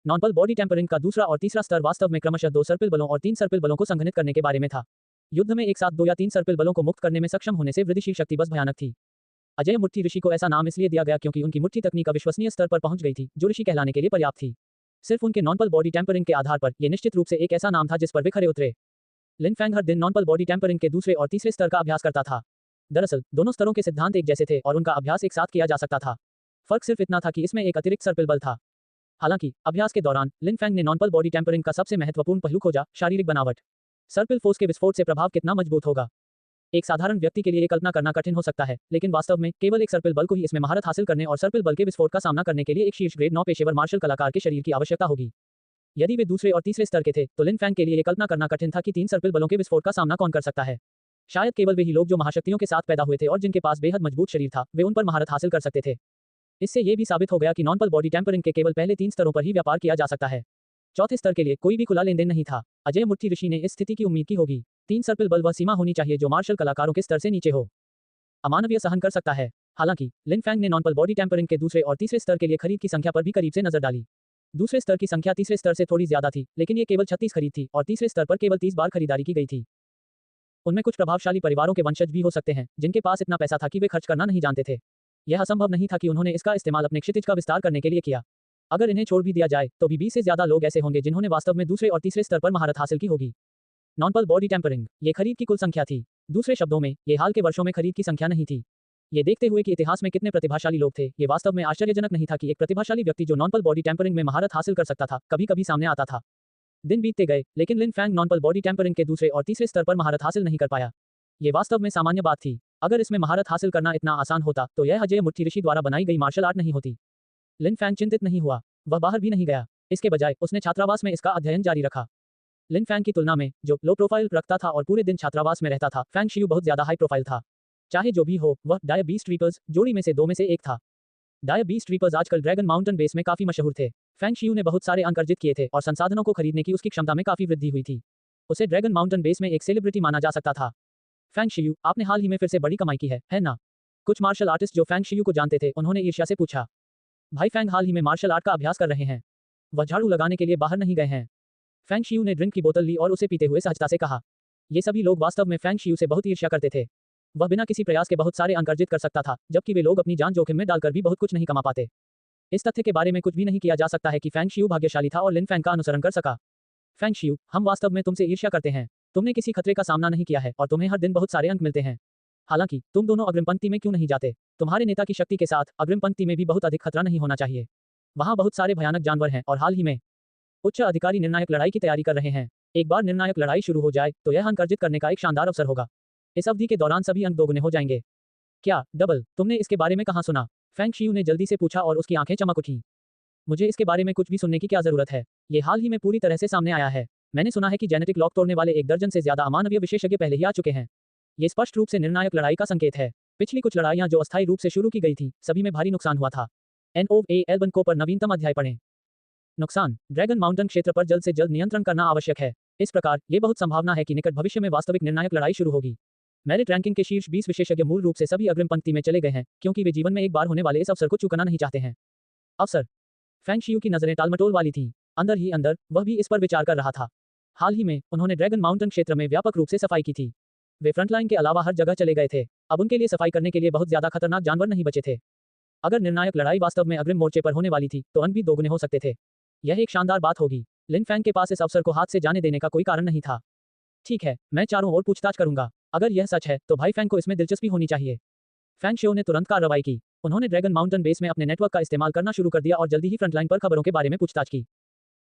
नॉनपल body tampering का दूसरा और तीसरा स्तर वास्तव में क्रमशः 2 सर्पिल बलों और 3 सर्पिल बलों को संघनित करने के बारे में था। युद्ध में एक साथ 2 या 3 सर्पिल बलों को मुक्त करने में सक्षम होने से वृद्धिशील शक्ति बस भयानक थी। अजय मुट्ठी ऋषि को ऐसा नाम इसलिए दिया गया क्योंकि उनकी मुट्ठी तकनीक अविश्वसनीय स्तर पर पहुंच गई थी, जो ऋषि कहलाने के लिए पर्याप्त थी। सिर्फ उनके नॉनपल बॉडी टेम्परिंग के आधार पर यह निश्चित रूप से एक ऐसा नाम था जिस पर वे खरे उतरे। लिन फैंग हर दिन नॉनपल बॉडी टेम्परिंग के दूसरे और तीसरे स्तर का अभ्यास करता था। दरअसल दोनों स्तरों के सिद्धांत एक जैसे थे और उनका अभ्यास एक साथ किया जा सकता था। फर्क सिर्फ इतना था कि इसमें एक अतिरिक्त सर्पिल बल था। हालांकि अभ्यास के दौरान लिन फैंग ने नॉनपल बॉडी टेम्परिंग का सबसे महत्वपूर्ण पहलू खोजा, शारीरिक बनावट। सर्पिल फोर्स के विस्फोट से प्रभाव कितना मजबूत होगा। एक साधारण व्यक्ति के लिए ये कल्पना करना कठिन हो सकता है, लेकिन वास्तव में केवल एक सर्पिल बल को ही इसमें महारत हासिल करने और सर्पिल बल के विस्फोट का सामना करने के लिए एक शीर्ष ग्रेड 9 पेशेवर मार्शल कलाकार के शरीर की आवश्यकता होगी। यदि वे दूसरे और तीसरे स्तर के थे, तो लिन फैंग के लिए ये कल्पना करना कठिन था कि 3 सर्पिल बलों के विस्फोट का सामना कौन कर सकता है। शायद केवल वे ही लोग जो महाशक्तियों के साथ पैदा हुए थे और जिनके पास बेहद मजबूत शरीर था, वे उन पर महारत हासिल कर सकते थे। इससे ये भी साबित हो गया कि नॉनपल बॉडी टेम्परिंग के केवल पहले 3 स्तरों पर ही व्यापार किया जा सकता है। चौथे स्तर के लिए कोई भी खुला लेनदेन नहीं था। अजय मुट्ठी ऋषि ने इस स्थिति की उम्मीद की होगी। 3 सर्पिल बल वह सीमा होनी चाहिए जो मार्शल कलाकारों के स्तर से नीचे हो, अमानवीय सहन कर सकता है। हालांकि लिन फैंग ने नॉनपल बॉडी टेम्परिंग के दूसरे और तीसरे स्तर के लिए खरीद की संख्या पर भी करीब से नजर डाली। दूसरे स्तर की संख्या तीसरे स्तर से थोड़ी ज्यादा थी, लेकिन ये केवल 36 खरीद थी और तीसरे स्तर पर केवल 30 बार खरीदारी की गई थी। उनमें कुछ प्रभावशाली परिवारों के वंशज भी हो सकते हैं, जिनके पास इतना पैसा था कि वे खर्च करना नहीं जानते थे। यह असंभव नहीं था कि उन्होंने इसका इस्तेमाल अपने क्षितिज का विस्तार करने के लिए किया। अगर इन्हें छोड़ भी दिया जाए, तो भी 20 से ज्यादा लोग ऐसे होंगे जिन्होंने वास्तव में दूसरे और तीसरे स्तर पर महारत हासिल की होगी। नॉनपल बॉडी टेम्परिंग ये खरीद की कुल संख्या थी। दूसरे शब्दों में, ये हाल के वर्षों में खरीद की संख्या नहीं थी। ये देखते हुए कि इतिहास में कितने प्रतिभाशाली लोग थे, ये वास्तव में आश्चर्यजनक नहीं था कि एक प्रतिभाशाली व्यक्ति जो नॉनपल बॉडी टेम्परिंग में महारत हासिल कर सकता था, कभी-कभी सामने आता था। दिन बीतते गए, लेकिन लिन फैंग नॉनपल बॉडी टेम्परिंग के दूसरे और तीसरे स्तर पर महारत हासिल नहीं कर पाया। ये वास्तव में सामान्य बात थी। अगर इसमें महारत हासिल करना इतना आसान होता, तो यह अजय मुट्ठी ऋषि द्वारा बनाई गई मार्शल आर्ट नहीं होती। लिन फैंग चिंतित नहीं हुआ। वह बाहर भी नहीं गया। इसके बजाय उसने छात्रावास में इसका अध्ययन जारी रखा। लिन फैंग की तुलना में, जो लो प्रोफाइल रखता था और पूरे दिन छात्रावास में रहता था, फैंग शियू बहुत ज्यादा हाई प्रोफाइल था। चाहे जो भी हो, वह डायर बीस्ट रीपर्स जोड़ी में से 2 में से एक था। डायर बीस्ट रीपर्स आजकल ड्रैगन माउंटेन बेस में काफी मशहूर थे। फैंग शियू ने बहुत सारे अंक अर्जित किए थे और संसाधनों को खरीदने की उसकी क्षमता में काफी वृद्धि हुई थी। उसे ड्रैगन माउंटेन बेस में एक सेलिब्रिटी माना जा सकता था। फैंग शियू, आपने हाल ही में फिर से बड़ी कमाई की है ना? कुछ मार्शल आर्टिस्ट जो फैंग शियू को जानते थे, उन्होंने ईर्ष्या से पूछा। भाई फैंग हाल ही में मार्शल आर्ट का अभ्यास कर रहे हैं। वह झाड़ू लगाने के लिए बाहर नहीं गए हैं। फैंग शियू ने ड्रिंक की बोतल ली और उसे पीते हुए सहजता से कहा। ये सभी लोग वास्तव में फैंग शियू से बहुत ईर्ष्या करते थे। वह बिना किसी प्रयास के बहुत सारे अंक अर्जित कर सकता था, जबकि वे लोग अपनी जान जोखिम में डालकर भी बहुत कुछ नहीं कमा पाते। इस तथ्य के बारे में कुछ भी नहीं किया जा सकता है कि फैंग शियू भाग्यशाली था और लिन फैंग का अनुसरण कर सका। फैंग शियू, हम वास्तव में तुमसे ईर्ष्या करते हैं। तुमने किसी खतरे का सामना नहीं किया है और तुम्हें हर दिन बहुत सारे अंक मिलते हैं। हालांकि तुम दोनों अग्रिम पंक्ति में क्यों नहीं जाते? तुम्हारे नेता की शक्ति के साथ अग्रिम पंक्ति में भी बहुत अधिक खतरा नहीं होना चाहिए। वहां बहुत सारे भयानक जानवर हैं और हाल ही में उच्च अधिकारी निर्णायक लड़ाई की तैयारी कर रहे हैं। एक बार निर्णायक लड़ाई शुरू हो जाए, तो यह अंक अर्जित करने का एक शानदार अवसर होगा। इस अवधि के दौरान सभी अंक दोगुने हो जाएंगे। क्या डबल? तुमने इसके बारे में कहां सुना? फैंग शियू ने जल्दी से पूछा और उसकी आंखें चमक उठी। मुझे इसके बारे में कुछ भी सुनने की क्या जरूरत है? ये हाल ही में पूरी तरह से सामने आया है। मैंने सुना है कि जेनेटिक लॉक तोड़ने वाले 1 दर्जन से ज्यादा अमानवीय विशेषज्ञ पहले ही आ चुके हैं। ये स्पष्ट रूप से निर्णायक लड़ाई का संकेत है। पिछली कुछ लड़ाइयां जो अस्थायी रूप से शुरू की गई थी, सभी में भारी नुकसान हुआ था। NOAL को पर नवीनतम अध्याय पढ़ें। नुकसान, ड्रैगन माउंटेन क्षेत्र पर जल्द से जल्द नियंत्रण करना आवश्यक है। इस प्रकार, ये बहुत संभावना है कि निकट भविष्य में वास्तविक निर्णायक लड़ाई शुरू होगी। मेरिट रैंकिंग के शीर्ष 20 विशेषज्ञ मूल रूप से सभी अग्रिम पंक्ति में चले गए हैं, क्योंकि वे जीवन में एक बार होने वाले इस अवसर को चूकना नहीं चाहते हैं। अवसर। फैंग शियू की नजरें टालमटोल वाली थीं। अंदर ही अंदर, वह भी इस पर विचार कर रहा था। हाल ही में, उन्होंने ड्रैगन माउंटेन क्षेत्र में व्यापक रूप से सफाई की थी। वे फ्रंटलाइन के अलावा हर जगह चले गए थे। अब उनके लिए सफाई करने के लिए बहुत ज्यादा खतरनाक जानवर नहीं बचे थे। अगर निर्णायक लड़ाई वास्तव में अग्रिम मोर्चे पर होने वाली थी, तो अंक भी दोगुने हो सकते थे। यह एक शानदार बात होगी। लिन फैंग के पास इस अवसर को हाथ से जाने देने का कोई कारण नहीं था। ठीक है, मैं चारों ओर पूछताछ करूंगा। अगर यह सच है, तो भाई फैंग को इसमें दिलचस्पी होनी चाहिए। फैंग शियू ने तुरंत कार्रवाई की। उन्होंने ड्रैगन माउंटेन बेस में अपने नेटवर्क का इस्तेमाल करना शुरू कर दिया और जल्दी ही फ्रंटलाइन पर खबरों के बारे में पूछताछ की।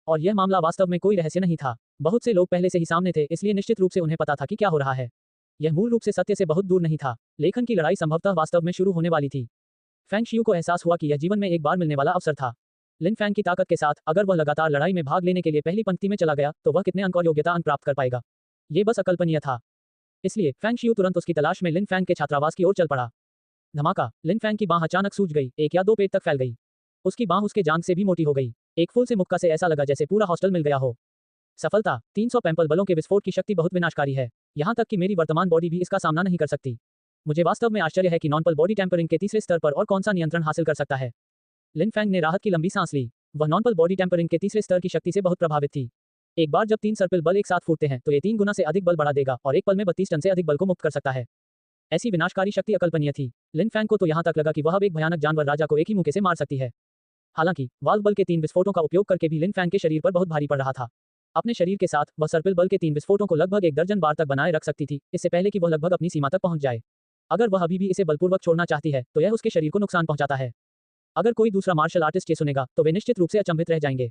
और यह मामला वास्तव में कोई रहस्य नहीं था। बहुत से लोग पहले से ही सामने थे, इसलिए निश्चित रूप से उन्हें पता था कि क्या हो रहा है। यह मूल रूप से सत्य से बहुत दूर नहीं था। लेखन की लड़ाई संभवतः वास्तव में शुरू होने वाली थी। फैंग शियू को एहसास हुआ कि यह जीवन में एक बार मिलने वाला अवसर था। लिन फैंग की ताकत के साथ, अगर वह लगातार लड़ाई में भाग लेने के लिए पहली पंक्ति में चला गया, तो वह कितने अंक और योग्यता अंक प्राप्त कर पाएगा? ये बस अकल्पनीय था। इसलिए फैंग शियू तुरंत उसकी तलाश में लिन फैंग के छात्रावास की ओर चल पड़ा। धमाका! लिन फैंग की बांह अचानक सूज गई, 1 या 2 पेज तक फैल गई। उसकी बांह उसके जांघ से भी मोटी हो गई। एक फूल से मुक्का से ऐसा लगा जैसे पूरा हॉस्टल मिल गया हो। सफलता! 300 पैंपल बलों के विस्फोट की शक्ति बहुत विनाशकारी है। यहाँ तक कि मेरी वर्तमान बॉडी भी इसका सामना नहीं कर सकती। मुझे वास्तव में आश्चर्य है कि नॉनपल बॉडी टेम्परिंग के तीसरे स्तर पर और कौन सा नियंत्रण हासिल कर सकता है। लिन फैंग ने राहत की लंबी सांस ली। वह नॉन पल बॉडी टेम्परिंग के तीसरे स्तर की शक्ति से बहुत प्रभावित थी। एक बार जब 3 सर्पिल बल एक साथ फूटते हैं तो ये 3 गुना से अधिक बल बढ़ा देगा और एक पल में 32 टन से अधिक बल को मुक्त कर सकता है। ऐसी विनाशकारी शक्ति अकल्पनीय थी। लिन फैंग को तो यहाँ तक लगा कि वह अब एक भयानक जानवर राजा को एक ही मुक्के से मार सकती है। हालांकि वाल्व बल के 3 विस्फोटों का उपयोग करके भी लिन फैंग के शरीर पर बहुत भारी पड़ रहा था। अपने शरीर के साथ वह सर्पिल बल के 3 विस्फोटों को लगभग 1 दर्जन बार तक बनाए रख सकती थी, इससे पहले कि वह लगभग अपनी सीमा तक पहुंच जाए। अगर वह अभी भी इसे बलपूर्वक छोड़ना चाहती है तो यह उसके शरीर को नुकसान पहुंचाता है। अगर कोई दूसरा मार्शल आर्टिस्ट ये सुनेगा तो वे निश्चित रूप से अचंभित रह जाएंगे।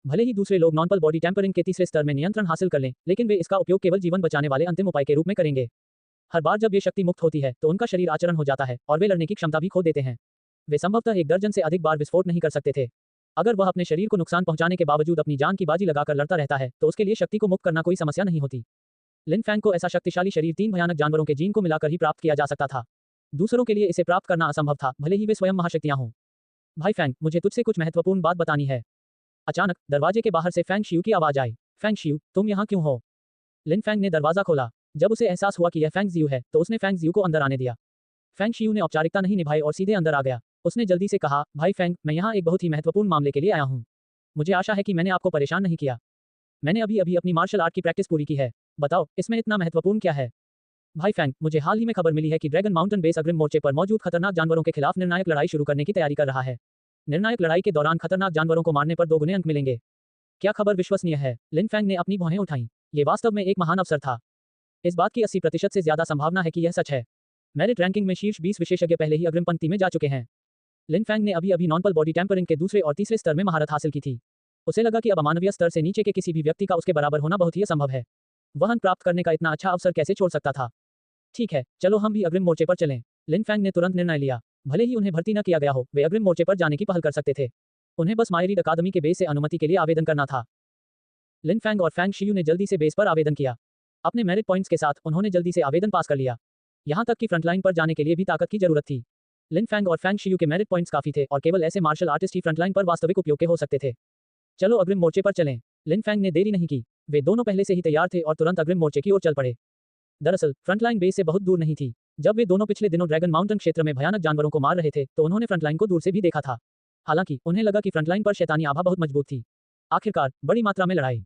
भले ही दूसरे लोग नॉन पल बॉडी टेम्परिंग के तीसरे स्तर में नियंत्रण हासिल कर लें, लेकिन वे इसका उपयोग केवल जीवन बचाने वाले अंतिम उपाय के रूप में करेंगे। हर बार जब ये शक्ति मुक्त होती है तो उनका शरीर आचरण हो जाता है और वे लड़ने की क्षमता भी खो देते हैं। वे संभवतः 1 दर्जन से अधिक बार विस्फोट नहीं कर सकते थे। अगर वह अपने शरीर को नुकसान पहुंचाने के बावजूद अपनी जान की बाजी लगाकर लड़ता रहता है तो उसके लिए शक्ति को मुक्त करना कोई समस्या नहीं होती। लिन फैंग को ऐसा शक्तिशाली शरीर 3 भयानक जानवरों के जीन को मिलाकर ही प्राप्त किया जा सकता था। दूसरों के लिए इसे प्राप्त करना असंभव था, भले ही वे स्वयं महाशक्तियां हों। भाई फैंग, मुझे तुझसे कुछ महत्वपूर्ण बात बतानी है। अचानक दरवाजे के बाहर से फैंग शियू की आवाज आई। फैंग शियू, तुम यहाँ क्यों हो? लिन फैंग ने दरवाजा खोला। जब उसे एहसास हुआ कि यह फैंग जियू है तो उसने फैंग जियू को अंदर आने दिया। फैंग शियू ने औपचारिकता नहीं निभाई और सीधे अंदर आ गया। उसने जल्दी से कहा, भाई फैंग, मैं यहाँ एक बहुत ही महत्वपूर्ण मामले के लिए आया हूँ। मुझे आशा है कि मैंने आपको परेशान नहीं किया। मैंने अभी अभी अपनी मार्शल आर्ट की प्रैक्टिस पूरी की है। बताओ, इसमें इतना महत्वपूर्ण क्या है? भाई फैंग, मुझे हाल ही में खबर मिली है कि ड्रैगन माउंटेन बेस अग्रिम मोर्चे पर मौजूद खतरनाक जानवरों के खिलाफ निर्णायक लड़ाई शुरू करने की तैयारी कर रहा है। निर्णायक लड़ाई के दौरान खतरनाक जानवरों को मारने पर 2 गुने अंक मिलेंगे। क्या खबर विश्वसनीय है? लिन फैंग ने अपनी भौहें उठाईं। ये वास्तव में एक महान अवसर था। इस बात की 80% से ज्यादा संभावना है कि यह सच है। मेरिट रैंकिंग में शीर्ष 20 विशेषज्ञ पहले ही अग्रिम पंक्ति में जा चुके हैं। लिन फैंग ने अभी अभी नॉन पल बॉडी टेम्परिंग के दूसरे और तीसरे स्तर में महारत हासिल की थी। उसे लगा कि अब अमानवीय स्तर से नीचे के किसी भी व्यक्ति का उसके बराबर होना बहुत ही असंभव है। वह अंक प्राप्त करने का इतना अच्छा अवसर कैसे छोड़ सकता था? ठीक है, चलो हम भी अग्रिम मोर्चे पर चलें। लिन फैंग ने तुरंत निर्णय लिया। भले ही उन्हें भर्ती न किया गया हो, वे अग्रिम मोर्चे पर जाने की पहल कर सकते थे। उन्हें बस मायरीड अकादमी के बेस से अनुमति के लिए आवेदन करना था। लिन फैंग और फैंग शियू ने जल्दी से बेस पर आवेदन किया। अपने मेरिट पॉइंट्स के साथ उन्होंने जल्दी से आवेदन पास कर लिया। यहाँ तक कि फ्रंटलाइन पर जाने के लिए भी ताकत की जरूरत थी। लिन फैंग और फैंग शियू के मेरिट पॉइंट्स काफी थे और केवल ऐसे मार्शल आर्टिस्ट ही फ्रंटलाइन पर वास्तविक उपयोग के हो सकते थे। चलो अग्रिम मोर्चे पर चलें। लिन फैंग ने देरी नहीं की। वे दोनों पहले से ही तैयार थे और तुरंत अग्रिम मोर्चे की ओर चल पड़े। दरअसल फ्रंटलाइन बेस से बहुत दूर नहीं थी। जब वे दोनों पिछले दिनों ड्रैगन माउंटेन क्षेत्र में भयानक जानवरों को मार रहे थे तो उन्होंने फ्रंटलाइन को दूर से भी देखा था। हालांकि उन्हें लगा कि फ्रंटलाइन पर शैतानी आभा बहुत मजबूत थी। आखिरकार बड़ी मात्रा में लड़ाई।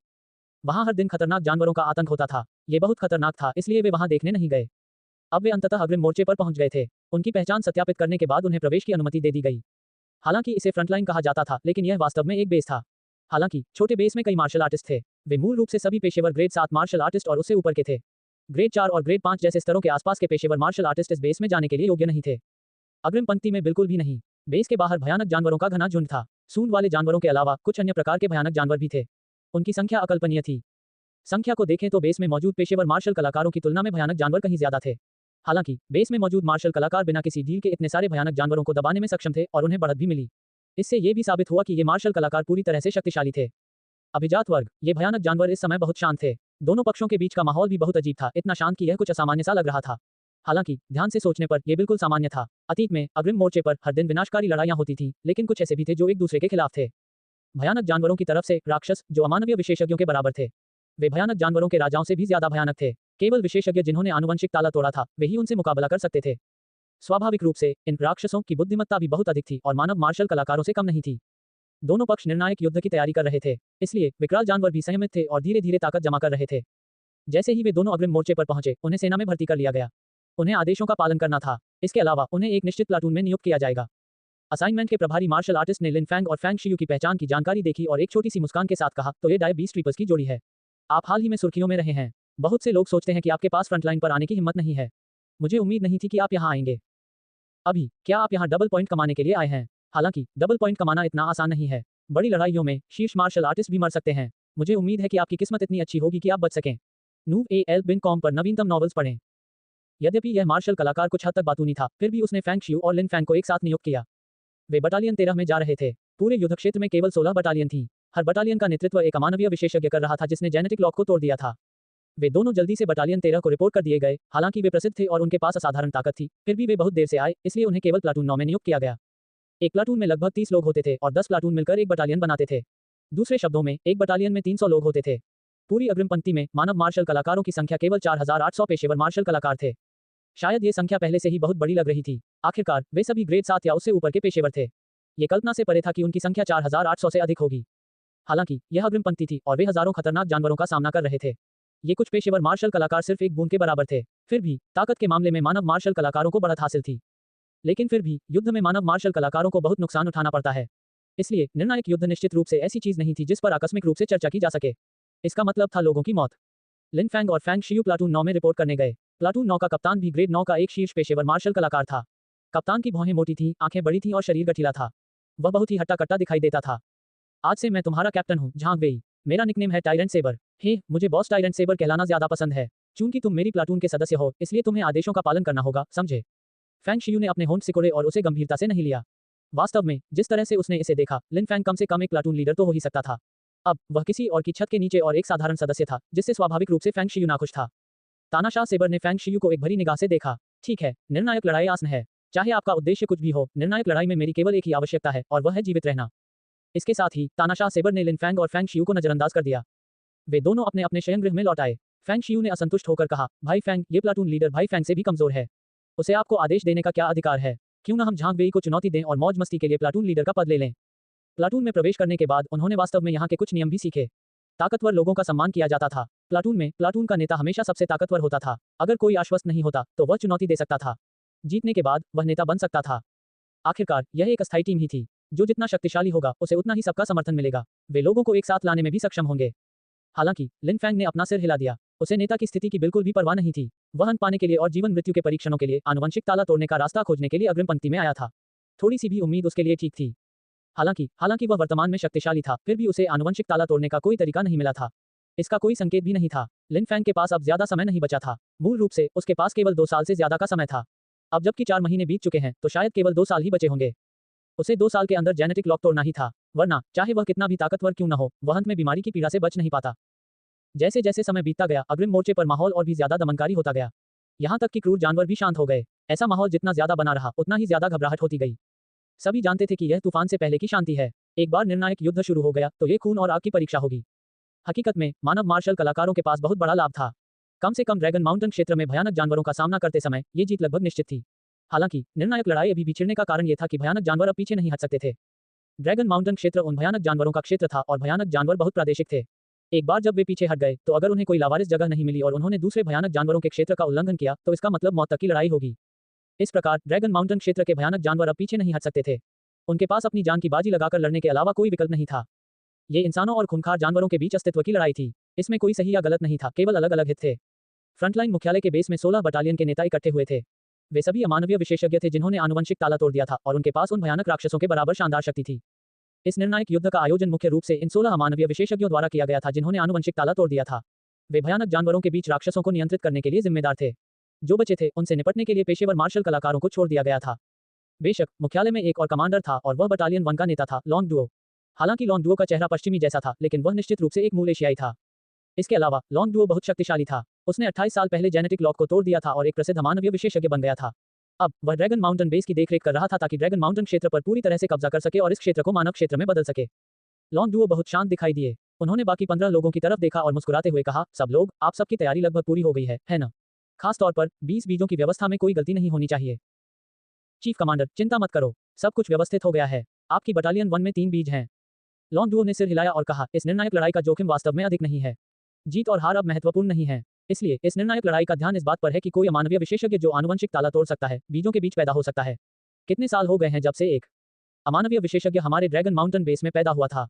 वहां हर दिन खतरनाक जानवरों का आतंक होता था। ये बहुत खतरनाक था, इसलिए वे वहां देखने नहीं गए। अब वे अंततः अग्रिम मोर्चे पर पहुंच गए थे। उनकी पहचान सत्यापित करने के बाद उन्हें प्रवेश की अनुमति दे दी गई। हालांकि इसे फ्रंटलाइन कहा जाता था, लेकिन यह वास्तव में एक बेस था। हालांकि छोटे बेस में कई मार्शल आर्टिस्ट थे। वे मूल रूप से सभी पेशेवर ग्रेड 7 मार्शल आर्टिस्ट और उससे ऊपर के थे। ग्रेड 4 और ग्रेड 5 जैसे स्तरों के आसपास के पेशेवर मार्शल आर्टिस्ट इस बेस में जाने के लिए योग्य नहीं थे। अग्रिम पंक्ति में बिल्कुल भी नहीं। बेस के बाहर भयानक जानवरों का घना झुंड था। सूंड वाले जानवरों के अलावा कुछ अन्य प्रकार के भयानक जानवर भी थे। उनकी संख्या अकल्पनीय थी। संख्या को देखें तो बेस में मौजूद पेशेवर मार्शल कलाकारों की तुलना में भयानक जानवर कहीं ज्यादा थे। हालांकि बेस में मौजूद मार्शल कलाकार बिना किसी ढील के इतने सारे भयानक जानवरों को दबाने में सक्षम थे और उन्हें बढ़त भी मिली। इससे ये भी साबित हुआ कि ये मार्शल कलाकार पूरी तरह से शक्तिशाली थे। अभिजात वर्ग, ये भयानक जानवर इस समय बहुत शांत थे। दोनों पक्षों के बीच का माहौल भी बहुत अजीब था, इतना शांत कि यह कुछ असामान्य सा लग रहा था। हालांकि ध्यान से सोचने पर यह बिल्कुल सामान्य था। अतीत में अग्रिम मोर्चे पर हर दिन विनाशकारी लड़ाइयां होती थीं, लेकिन कुछ ऐसे भी थे जो एक दूसरे के खिलाफ थे। भयानक जानवरों की तरफ से राक्षस, जो अमानवीय विशेषज्ञों के बराबर थे। वे भयानक जानवरों के राजाओं से भी ज्यादा भयानक थे। केवल विशेषज्ञ जिन्होंने आनुवंशिक ताला तोड़ा था, वे ही उनसे मुकाबला कर सकते थे। स्वाभाविक रूप से इन राक्षसों की बुद्धिमत्ता भी बहुत अधिक थी और मानव मार्शल कलाकारों से कम नहीं थी। दोनों पक्ष निर्णायक युद्ध की तैयारी कर रहे थे, इसलिए विकराल जानवर भी संयमित थे और धीरे धीरे ताकत जमा कर रहे थे। जैसे ही वे दोनों अग्रिम मोर्चे पर पहुंचे, उन्हें सेना में भर्ती कर लिया गया। उन्हें आदेशों का पालन करना था। इसके अलावा उन्हें एक निश्चित प्लाटून में नियुक्त किया जाएगा। असाइनमेंट के प्रभारी मार्शल आर्टिस्ट ने लिन फैंग और फैंग शियू की पहचान की जानकारी देखी और एक छोटी सी मुस्कान के साथ कहा, तो ये डाई बीस ट्रीपर्स की जोड़ी है। आप हाल ही में सुर्खियों में रहे हैं। बहुत से लोग सोचते हैं कि आपके पास फ्रंटलाइन पर आने की हिम्मत नहीं है। मुझे उम्मीद नहीं थी कि आप यहाँ आएंगे। अभी क्या आप यहाँ डबल पॉइंट कमाने के लिए आए हैं? हालांकि डबल पॉइंट कमाना इतना आसान नहीं है। बड़ी लड़ाइयों में शीर्ष मार्शल आर्टिस्ट भी मर सकते हैं। मुझे उम्मीद है कि आपकी किस्मत इतनी अच्छी होगी कि आप बच सकें। noob.al.com पर नवीनतम नॉवेल्स पढ़ें। यद्यपि यह मार्शल कलाकार कुछ हद तक बातूनी था, फिर भी उसने फैंग शियू और लिन फैंग को एक साथ नियुक्त किया। वे बटालियन 13 में जा रहे थे। पूरे युद्ध क्षेत्र में केवल 16 बटालियन थी। हर बटालियन का नेतृत्व एक अमानवीय विशेषज्ञ कर रहा था जिसने जेनेटिक लॉक को तोड़ दिया था। वे दोनों जल्दी से बटालियन 13 को रिपोर्ट कर दिए गए। हालांकि वे प्रसिद्ध थे और उनके पास असाधारण ताकत थी, फिर भी वे बहुत देर से आए, इसलिए उन्हें केवल प्लाटून 9 में नियुक्त किया गया। एक प्लाटून में लगभग 30 लोग होते थे और 10 प्लाटून मिलकर एक बटालियन बनाते थे। दूसरे शब्दों में, एक बटालियन में 300 लोग होते थे। पूरी अग्रिम पंक्ति में मानव मार्शल कलाकारों की संख्या केवल 4800 पेशेवर मार्शल कलाकार थे। शायद ये संख्या पहले से ही बहुत बड़ी लग रही थी। आखिरकार वे सभी ग्रेड 7 या उससे ऊपर के पेशेवर थे। ये कल्पना से परे था कि उनकी संख्या 4800 से अधिक होगी। हालांकि यह अग्रिम पंक्ति थी और वे हजारों खतरनाक जानवरों का सामना कर रहे थे। ये कुछ पेशेवर मार्शल कलाकार सिर्फ एक बूंद के बराबर थे। फिर भी ताकत के मामले में मानव मार्शल कलाकारों को बढ़त हासिल थी। लेकिन फिर भी युद्ध में मानव मार्शल कलाकारों को बहुत नुकसान उठाना पड़ता है। इसलिए निर्णायक युद्ध निश्चित रूप से ऐसी चीज नहीं थी जिस पर आकस्मिक रूप से चर्चा की जा सके। इसका मतलब था लोगों की मौत। लिन फैंग और फैंग शियू प्लाटून 9 में रिपोर्ट करने गए। प्लाटून 9 का कप्तान भी ग्रेड 9 का एक शीर्ष पेशेवर मार्शल कलाकार था। कप्तान की भौहें मोटी थीं, आंखें बड़ी थीं और शरीर गठीला था। वह बहुत ही हट्टा कट्टा दिखाई देता था। आज से मैं तुम्हारा कैप्टन हूँ, झांग वेई। मेरा निकनेम है टायरेंट सेबर। हे, मुझे बॉस टायरेंट सेबर कहलाना ज्यादा पसंद है। चूंकि तुम मेरी प्लाटून के सदस्य हो, इसलिए तुम्हें आदेशों का पालन करना होगा, समझे? फैंग शियू ने अपने होंठ सिकोड़े और उसे गंभीरता से नहीं लिया। वास्तव में जिस तरह से उसने इसे देखा, लिन फैंग कम से कम एक प्लाटून लीडर तो हो ही सकता था। अब वह किसी और की छत के नीचे और एक साधारण सदस्य था, जिससे स्वाभाविक रूप से फैंग शियू नाखुश था। तानाशाह सेबर ने फैंग शियू को एक भरी निगाह से देखा। ठीक है, निर्णायक लड़ाई आसन है। चाहे आपका उद्देश्य कुछ भी हो, निर्णायक लड़ाई में मेरी केवल एक ही आवश्यकता है और वह है जीवित रहना। इसके साथ ही तानाशाह सेबर ने लिन फैंग और फैंग शियू को नजरअंदाज कर दिया। वे दोनों अपने अपने शयनगृह में लौट आए। फैंग शियू ने असंतुष्ट होकर कहा, भाई फैंग, ये प्लाटून लीडर भाई फैंग से भी कमजोर है। उसे आपको आदेश देने का क्या अधिकार है? क्यों न हम झांग वेई को चुनौती दें और मौज मस्ती के लिए प्लाटून लीडर का पद ले लें। प्लाटून में प्रवेश करने के बाद उन्होंने वास्तव में यहाँ के कुछ नियम भी सीखे। ताकतवर लोगों का सम्मान किया जाता था। प्लाटून में प्लाटून का नेता हमेशा सबसे ताकतवर होता था। अगर कोई आश्वस्त नहीं होता तो वह चुनौती दे सकता था। जीतने के बाद वह नेता बन सकता था। आखिरकार यह एक अस्थायी टीम ही थी। जो जितना शक्तिशाली होगा उसे उतना ही सबका समर्थन मिलेगा। वे लोगों को एक साथ लाने में भी सक्षम होंगे। हालांकि लिन फैंग ने अपना सिर हिला दिया। उसे नेता की स्थिति की बिल्कुल भी परवाह नहीं थी। वह अंत पाने के लिए और जीवन मृत्यु के परीक्षणों के लिए आनुवंशिक ताला तोड़ने का रास्ता खोजने के लिए अग्रिम पंक्ति में आया था। थोड़ी सी भी उम्मीद उसके लिए ठीक थी। हालांकि वह वर्तमान में शक्तिशाली था, फिर भी उसे आनुवंशिक ताला तोड़ने का कोई तरीका नहीं मिला था। इसका कोई संकेत भी नहीं था। लिन फैंग के पास अब ज्यादा समय नहीं बचा था। मूल रूप से उसके पास केवल 2 साल से ज्यादा का समय था। अब जबकि 4 महीने बीत चुके हैं तो शायद केवल 2 साल ही बचे होंगे। उसे 2 साल के अंदर जेनेटिक लॉक तोड़ना ही था, वरना चाहे वह कितना भी ताकतवर क्यों न हो, वह अंत में बीमारी की पीड़ा से बच नहीं पाता। जैसे जैसे समय बीतता गया, अग्रिम मोर्चे पर माहौल और भी ज्यादा दमनकारी होता गया। यहाँ तक कि क्रूर जानवर भी शांत हो गए। ऐसा माहौल जितना ज्यादा बना रहा, उतना ही ज्यादा घबराहट होती गई। सभी जानते थे कि यह तूफान से पहले की शांति है। एक बार निर्णायक युद्ध शुरू हो गया तो ये खून और आग की परीक्षा होगी। हकीकत में मानव मार्शल कलाकारों के पास बहुत बड़ा लाभ था। कम से कम ड्रैगन माउंटेन क्षेत्र में भयानक जानवरों का सामना करते समय ये जीत लगभग निश्चित थी। हालांकि निर्णायक लड़ाई अभी भी छिड़ने का कारण यह था कि भयानक जानवर अब पीछे नहीं हट सकते थे। ड्रैगन माउंटेन क्षेत्र उन भयानक जानवरों का क्षेत्र था और भयानक जानवर बहुत प्रादेशिक थे। एक बार जब वे पीछे हट गए तो अगर उन्हें कोई लावारिस जगह नहीं मिली और उन्होंने दूसरे भयानक जानवरों के क्षेत्र का उल्लंघन किया तो इसका मतलब मौत तक की लड़ाई होगी। इस प्रकार ड्रैगन माउंटेन क्षेत्र के भयानक जानवर अब पीछे नहीं हट सकते थे। उनके पास अपनी जान की बाजी लगाकर लड़ने के अलावा कोई विकल्प नहीं था। ये इंसानों और खूंखार जानवरों के बीच अस्तित्व की लड़ाई थी। इसमें कोई सही या गलत नहीं था, केवल अलग अलग हित थे। फ्रंटलाइन मुख्यालय के बेस में 16 बटालियन के नेता इकट्ठे हुए थे। वे सभी अमानवीय विशेषज्ञ थे जिन्होंने आनुवंशिक ताला तोड़ दिया था और उनके पास उन भयानक राक्षसों के बराबर शानदार शक्ति थी। इस निर्णायक युद्ध का आयोजन मुख्य रूप से इन 16 अमानवीय विशेषज्ञों द्वारा किया गया था जिन्होंने आनुवंशिक ताला तोड़ दिया था। वे भयानक जानवरों के बीच राक्षसों को नियंत्रित करने के लिए जिम्मेदार थे। जो बचे थे उनसे निपटने के लिए पेशेवर मार्शल कलाकारों को छोड़ दिया गया था। बेशक मुख्यालय में एक और कमांडर था और वह बटालियन 1 का नेता था, लॉन्ग डुओ। हालांकि लॉन्ग डुओ का चेहरा पश्चिमी जैसा था, लेकिन वह निश्चित रूप से एक मूल एशियाई था। इसके अलावा लॉन्ग डुओ बहुत शक्तिशाली था। उसने 28 साल पहले जेनेटिक लॉक को तोड़ दिया था और एक प्रसिद्ध अमानवीय विशेषज्ञ बन गया था। अब वह ड्रैगन माउंटेन बेस की देखरेख कर रहा था ताकि ड्रैगन माउंटेन क्षेत्र पर पूरी तरह से कब्जा कर सके और इस क्षेत्र को मानव क्षेत्र में बदल सके। लॉन्ग डुओ बहुत शांत दिखाई दिए। उन्होंने बाकी 15 लोगों की तरफ देखा और मुस्कुराते हुए कहा, सब लोग, आप सबकी तैयारी लगभग पूरी हो गई है ना? खास तौर पर 20 बीजों की व्यवस्था में कोई गलती नहीं होनी चाहिए। चीफ कमांडर, चिंता मत करो, सब कुछ व्यवस्थित हो गया है। आपकी बटालियन 1 में 3 बीज हैं। लॉन्ग डुओ ने सिर हिलाया और कहा, इस निर्णायक लड़ाई का जोखिम वास्तव में अधिक नहीं है। जीत और हार अब महत्वपूर्ण नहीं है। इसलिए इस निर्णायक लड़ाई का ध्यान इस बात पर है कि कोई अमानवीय विशेषज्ञ जो आनुवंशिक ताला तोड़ सकता है, बीजों के बीच पैदा हो सकता है। कितने साल हो गए हैं जब से एक अमानवीय विशेषज्ञ हमारे ड्रैगन माउंटेन बेस में पैदा हुआ था?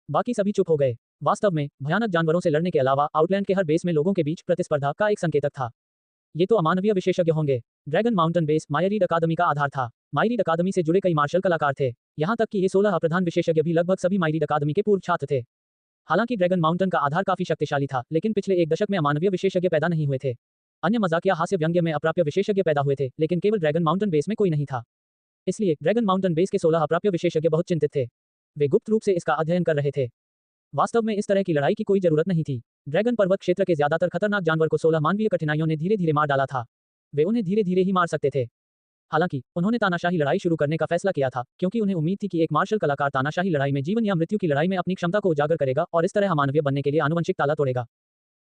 बाकी सभी चुप हो गए। वास्तव में भयानक जानवरों से लड़ने के अलावा आउटलैंड के हर बेस में लोगों के बीच प्रतिस्पर्धा का एक संकेतक था। ये तो अमानवीय विशेषज्ञ होंगे। ड्रैगन माउंटेन बेस मायरीड अकादमी का आधार था। मायरीड अकादमी से जुड़े कई मार्शल कलाकार थे। यहाँ तक कि ये 16 अप्रधान विशेषज्ञ भी लगभग सभी मायरीड अकादमी के पूर्व छात्र थे। हालांकि ड्रैगन माउंटेन का आधार काफी शक्तिशाली था, लेकिन पिछले 1 दशक में अमानवीय विशेषज्ञ पैदा नहीं हुए थे। अन्य मजाकिया हास्य व्यंग्य में अप्राप्य विशेषज्ञ पैदा हुए थे, लेकिन केवल ड्रैगन माउंटेन बेस में कोई नहीं था। इसलिए ड्रैगन माउंटेन बेस के 16 अप्राप्य विशेषज्ञ बहुत चिंतित थे। वे गुप्त रूप से इसका अध्ययन कर रहे थे। वास्तव में इस तरह की लड़ाई की कोई जरूरत नहीं थी। ड्रैगन पर्वत क्षेत्र के ज्यादातर खतरनाक जानवर को 16 मानवीय कठिनाइयों ने धीरे धीरे मार डाला था। वे उन्हें धीरे धीरे ही मार सकते थे। हालांकि उन्होंने तानाशाही लड़ाई शुरू करने का फैसला किया था, क्योंकि उन्हें उम्मीद थी कि एक मार्शल कलाकार तानाशाही लड़ाई में जीवन या मृत्यु की लड़ाई में अपनी क्षमता को उजागर करेगा और इस तरह अमानवीय बनने के लिए आनुवंशिक ताला तोड़ेगा।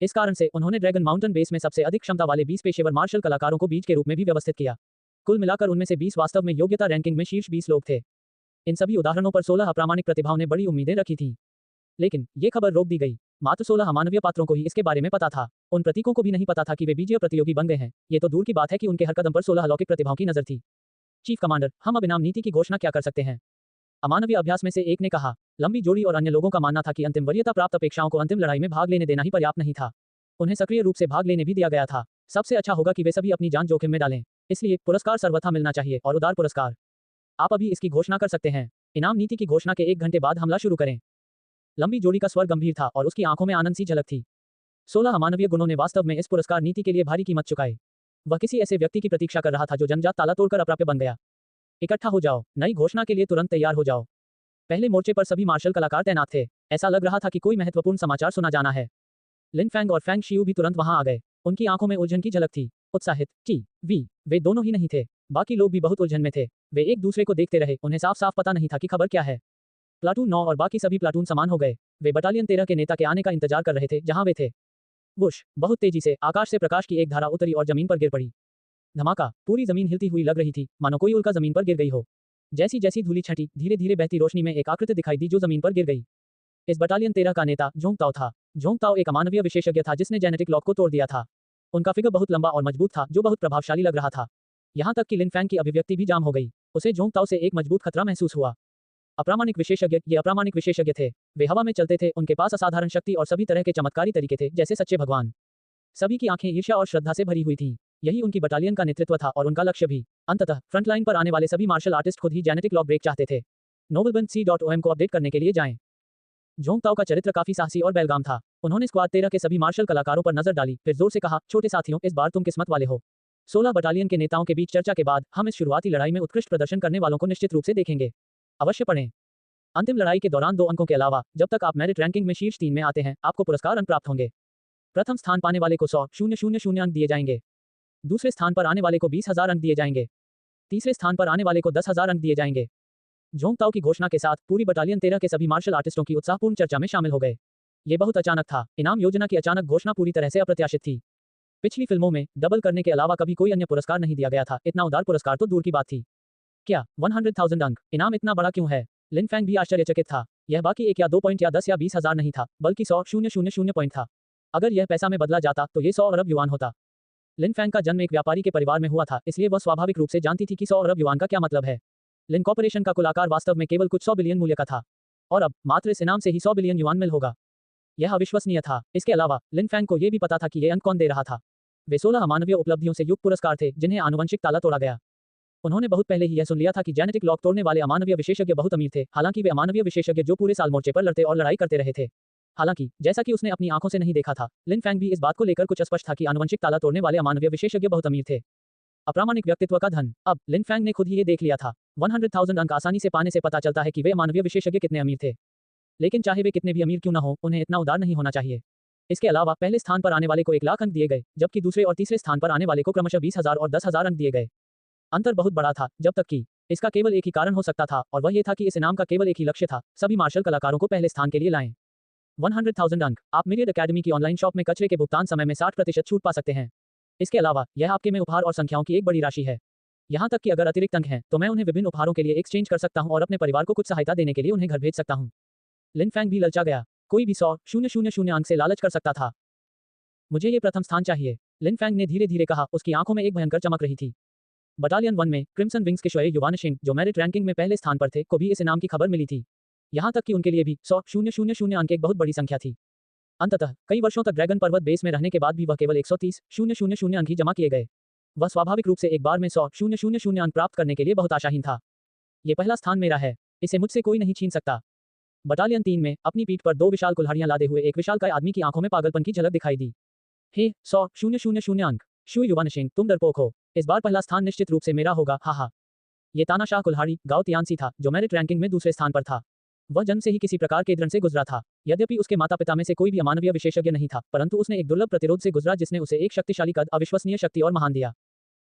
इस कारण से उन्होंने ड्रैगन माउंटेन बेस में सबसे अधिक क्षमता वाले 20 पेशेवर मार्शल कलाकारों को बीज के रूप में भी व्यवस्थित किया। कुल मिलाकर उनमें से 20 वास्तव में योग्यता रैंकिंग में शीर्ष 20 लोग थे। इन सभी उदाहरणों पर 16 अप्रामाणिक प्रतिभाओं ने बड़ी उम्मीदें रखी थीं। लेकिन ये खबर रोक दी गई। मात्र 16 अमानवीय पात्रों को ही इसके बारे में पता था। उन प्रतीकों को भी नहीं पता था कि वे बीजीय प्रतियोगी बन गए हैं। ये तो दूर की बात है कि उनके हर कदम पर 16 अलौकिक प्रतिभाओं की नजर थी। चीफ कमांडर, हम अब इनाम नीति की घोषणा क्या कर सकते हैं? अमानवीय अभ्यास में से एक ने कहा। लंबी जोड़ी और अन्य लोगों का मानना था कि अंतिम वरीयता प्राप्त अपेक्षाओं को अंतिम लड़ाई में भाग लेने देना ही पर्याप्त नहीं था। उन्हें सक्रिय रूप से भाग लेने भी दिया गया था। सबसे अच्छा होगा कि वे सभी अपनी जान जोखिम में डालें। इसलिए पुरस्कार सर्वथा मिलना चाहिए, और उदार पुरस्कार। आप अभी इसकी घोषणा कर सकते हैं। इनाम नीति की घोषणा के 1 घंटे बाद हमला शुरू करें। लंबी जोड़ी का स्वर गंभीर था और उसकी आंखों में आनंद सी झलक थी। 16 अमानवीय गुणों ने वास्तव में इस पुरस्कार नीति के लिए भारी कीमत चुकाई। वह किसी ऐसे व्यक्ति की प्रतीक्षा कर रहा था जो जन्मजात ताला तोड़कर अप्राप्य बन गया। इकट्ठा हो जाओ, नई घोषणा के लिए तुरंत तैयार हो जाओ। पहले मोर्चे पर सभी मार्शल कलाकार तैनात थे। ऐसा लग रहा था कि कोई महत्वपूर्ण समाचार सुना जाना है। लिन फैंग और फैंग शियू भी तुरंत वहां आ गए। उनकी आंखों में उलझन की झलक थी। उत्साहित वे दोनों ही नहीं थे। बाकी लोग भी बहुत उलझन में थे। वे एक दूसरे को देखते रहे। उन्हें साफ साफ पता नहीं था कि खबर क्या है। प्लाटून 9 और बाकी सभी प्लाटून समान हो गए। वे बटालियन 13 के नेता के आने का इंतजार कर रहे थे जहां वे थे। वुश, बहुत तेजी से आकाश से प्रकाश की एक धारा उतरी और जमीन पर गिर पड़ी। धमाका, पूरी जमीन हिलती हुई लग रही थी, मानो कोई उल्का जमीन पर गिर गई हो। जैसी जैसी धूली छंटी, धीरे धीरे बहती रोशनी में एक आकृति दिखाई दी जो जमीन पर गिर गई। इस बटालियन 13 का नेता जोंग ताओ था। जोंग ताओ एक अमानवीय विशेषज्ञ था जिसने जेनेटिक लॉक को तोड़ दिया था। उनका फिगर बहुत लंबा और मजबूत था जो बहुत प्रभावशाली लग रहा था। यहां तक कि लिन फैंग की अभिव्यक्ति भी जाम हो गई। उसे जोंग ताओ से एक मजबूत खतरा महसूस हुआ। अप्रामाणिक विशेषज्ञ, ये अप्रामाणिक विशेषज्ञ थे। वे हवा में चलते थे, उनके पास असाधारण शक्ति और सभी तरह के चमत्कारी तरीके थे, जैसे सच्चे भगवान। सभी की आंखें ईर्ष्या और श्रद्धा से भरी हुई थीं। यही उनकी बटालियन का नेतृत्व था और उनका लक्ष्य भी। अंततः फ्रंटलाइन पर आने वाले सभी मार्शल आर्टिस्ट खुद ही जेनेटिक लॉक ब्रेक चाहते थे। nobleband.com को अपडेट करने के लिए जाएं। जोंग ताओ का चरित्र काफी साहसी और बेलगाम था। उन्होंने स्क्वाड 13 के सभी मार्शल कलाकारों पर नजर डाली, फिर जोर से कहा, छोटे साथियों, इस बार तुम किस्मत वाले हो। 16 बटालियन के नेताओं के बीच चर्चा के बाद हम इस शुरुआती लड़ाई में उत्कृष्ट प्रदर्शन करने वालों को निश्चित रूप से देखेंगे। अवश्य पढ़ें। अंतिम लड़ाई के दौरान 2 अंकों के अलावा जब तक आप मेरिट रैंकिंग में शीर्ष 3 में आते हैं, आपको पुरस्कार अंक प्राप्त होंगे। प्रथम स्थान पाने वाले को 100,000 अंक दिए जाएंगे। दूसरे स्थान पर आने वाले को 20,000 अंक दिए जाएंगे। तीसरे स्थान पर आने वाले को 10,000 अंक दिए जाएंगे। जोंग ताओ की घोषणा के साथ पूरी बटालियन 13 के सभी मार्शल आर्टिस्टों की उत्साहपूर्ण चर्चा में शामिल हो गए। ये बहुत अचानक था। इनाम योजना की अचानक घोषणा पूरी तरह से अप्रत्याशित थी। पिछली फिल्मों में डबल करने के अलावा कभी कोई अन्य पुरस्कार नहीं दिया गया था। इतना उदार पुरस्कार तो दूर की बात थी। क्या 100,000 अंक इनाम इतना बड़ा क्यों है? लिन फैंग भी आश्चर्यचकित था। यह बाकी 1 या 2 पॉइंट या 10 या 20,000 नहीं था, बल्कि 100,000 पॉइंट था। अगर यह पैसा में बदला जाता तो ये 100 अरब युआन होता। लिन फैंग का जन्म एक व्यापारी के परिवार में हुआ था, इसलिए वह स्वाभाविक रूप से जानती थी कि 100 अरब युआन का क्या मतलब है। लिन कॉर्पोरेशन का कुल आकार वास्तव में केवल कुछ 100 बिलियन मूल्य का था, और अब मात्र इस इनाम से ही 100 बिलियन युआन मिल होगा। यह अविश्वसनीय था। इसके अलावा लिन फैंग को यह भी पता था कि यह अंक कौन दे रहा था। वे 16 अमानवीय उपलब्धियों से युक्त पुरस्कार थे जिन्हें आनुवंशिक ताला तोड़ा गया। उन्होंने बहुत पहले ही यह सुन लिया था कि जेनेटिक लॉक तोड़ने वाले अमानवीय विशेषज्ञ बहुत अमीर थे, हालांकि वे अमानवीय विशेषज्ञ जो पूरे साल मोर्चे पर लड़ते और लड़ाई करते रहे थे। हालांकि जैसा कि उसने अपनी आंखों से नहीं देखा था, लिन फैंग भी इस बात को लेकर कुछ अस्पष्ट था कि आनुवंशिक ताला तोड़ने वाले अमानवीय विशेषज्ञ बहुत अमीर थे। अप्रामाणिक व्यक्तित्व का धन। अब लिन फैंग ने खुद ही ये देख लिया था। 100,000 अंक आसानी से पाने से पता चलता है कि वे अमानवीय विशेषज्ञ कितने अमीर थे। लेकिन चाहे वे कितने भी अमीर क्यों न हो, उन्हें इतना उदार नहीं होना चाहिए। इसके अलावा पहले स्थान पर आने वाले को 1 लाख अंक दिए गए, जबकि दूसरे और तीसरे स्थान पर आने वाले को क्रमशः 20,000 और 10,000 अंक दिए गए। अंतर बहुत बड़ा था, जब तक कि इसका केवल एक ही कारण हो सकता था, और वह ये था कि इस इनाम का केवल एक ही लक्ष्य था, सभी मार्शल कलाकारों को पहले स्थान के लिए लाएं। 100,000 अंक। आप मिरियड एकेडमी की ऑनलाइन शॉप में कचरे के भुगतान समय में 60% छूट पा सकते हैं। इसके अलावा यह आपके में उपहार और संख्याओं की एक बड़ी राशि है। यहाँ तक कि अगर अतिरिक्त अंक हैं, तो मैं उन्हें विभिन्न उपहारों के लिए एक्सचेंज कर सकता हूँ और अपने परिवार को कुछ सहायता देने के लिए उन्हें घर भेज सकता हूँ। लिन फैंग भी ललचा गया। कोई भी 100,000 अंक से लालच कर सकता था। मुझे ये प्रथम स्थान चाहिए, लिन फैंग ने धीरे धीरे कहा। उसकी आंखों में एक भयंकर चमक रही थी। बटालियन 1 में क्रिम्सन विंग्स के शोए युवानशिंग, जो मेरिट रैंकिंग में पहले स्थान पर थे, को भी इस इनाम की खबर मिली थी। यहाँ तक कि उनके लिए भी 100,000 अंक एक बहुत बड़ी संख्या थी। अंततः कई वर्षों तक ड्रैगन पर्वत बेस में रहने के बाद भी वह केवल 130,000 अंक ही जमा किए गए। वह स्वाभाविक रूप से एक बार में 100,000 अंक प्राप्त करने के लिए बहुत आशाहीन था। ये पहला स्थान मेरा है, इसे मुझसे कोई नहीं छीन सकता। बटालियन 3 में अपनी पीठ पर 2 विशाल कुल्हाड़ियां लादे हुए एक विशालकाय आदमी की आंखों में पागलपन की झलक दिखाई दी। हे 100,000 अंक, शू युवानशिंग, तुम डरपोक हो। इस बार पहला स्थान निश्चित रूप से मेरा होगा, हाहा। ये तानाशाह कुल्हाड़ी गाओ तियानसी था, जो मेरिट रैंकिंग में दूसरे स्थान पर था। वह जन्म से ही किसी प्रकार के दृढ़ से गुजरा था। यद्यपि उसके माता पिता में से कोई भी अमानवीय विशेषज्ञ नहीं था, परंतु उसने एक दुर्लभ प्रतिरोध से गुजरा जिसने उसे एक शक्तिशाली कद, अविश्वसनीय शक्ति और महान दिया।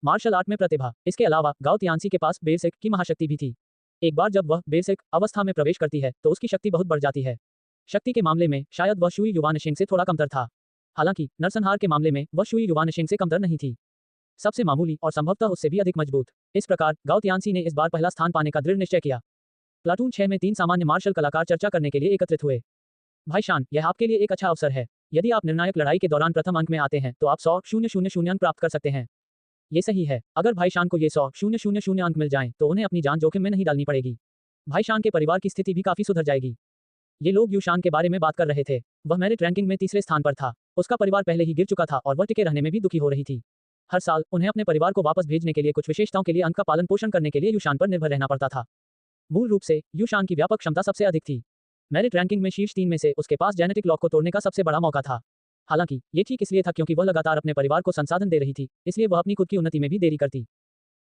मार्शल आर्ट में प्रतिभा। इसके अलावा गाओ तियानसी के पास बेसिक की महाशक्ति भी थी। एक बार जब वह बेसिक अवस्था में प्रवेश करती है तो उसकी शक्ति बहुत बढ़ जाती है। शक्ति के मामले में शायद वह शुई युवानशिंग से थोड़ा कमतर था। हालांकि नरसंहार के मामले में वह शुई युवानशिंग से कमतर नहीं थी, सबसे मामूली और संभवतः उससे भी अधिक मजबूत। इस प्रकार गाओ तियानसी ने इस बार पहला स्थान पाने का दृढ़ निश्चय किया। प्लाटून 6 में 3 सामान्य मार्शल कलाकार चर्चा करने के लिए एकत्रित हुए। भाई शान, यह आपके लिए एक अच्छा अवसर है। यदि आप निर्णायक लड़ाई के दौरान प्रथम अंक में आते हैं तो आप 100,000 अंक प्राप्त कर सकते हैं। ये सही है। अगर भाई शान को ये 100,000 अंक मिल जाएं तो उन्हें अपनी जान जोखिम में नहीं डालनी पड़ेगी। भाई शान के परिवार की स्थिति भी काफी सुधर जाएगी। ये लोग यूशान के बारे में बात कर रहे थे। वह मेरिट रैंकिंग में तीसरे स्थान पर था। उसका परिवार पहले ही गिर चुका था और वह टिके रहने में भी दुखी हो रही थी। हर साल उन्हें अपने परिवार को वापस भेजने के लिए कुछ विशेषताओं के लिए अंक का पालन पोषण करने के लिए यूशान पर निर्भर रहना पड़ता था। मूल रूप से यूशान की व्यापक क्षमता सबसे अधिक थी। मेरिट रैंकिंग में शीर्ष 3 में से उसके पास जेनेटिक लॉक को तोड़ने का सबसे बड़ा मौका था। हालांकि ये ठीक इसलिए था क्योंकि वह लगातार अपने परिवार को संसाधन दे रही थी, इसलिए वह अपनी खुद की उन्नति में भी देरी करती।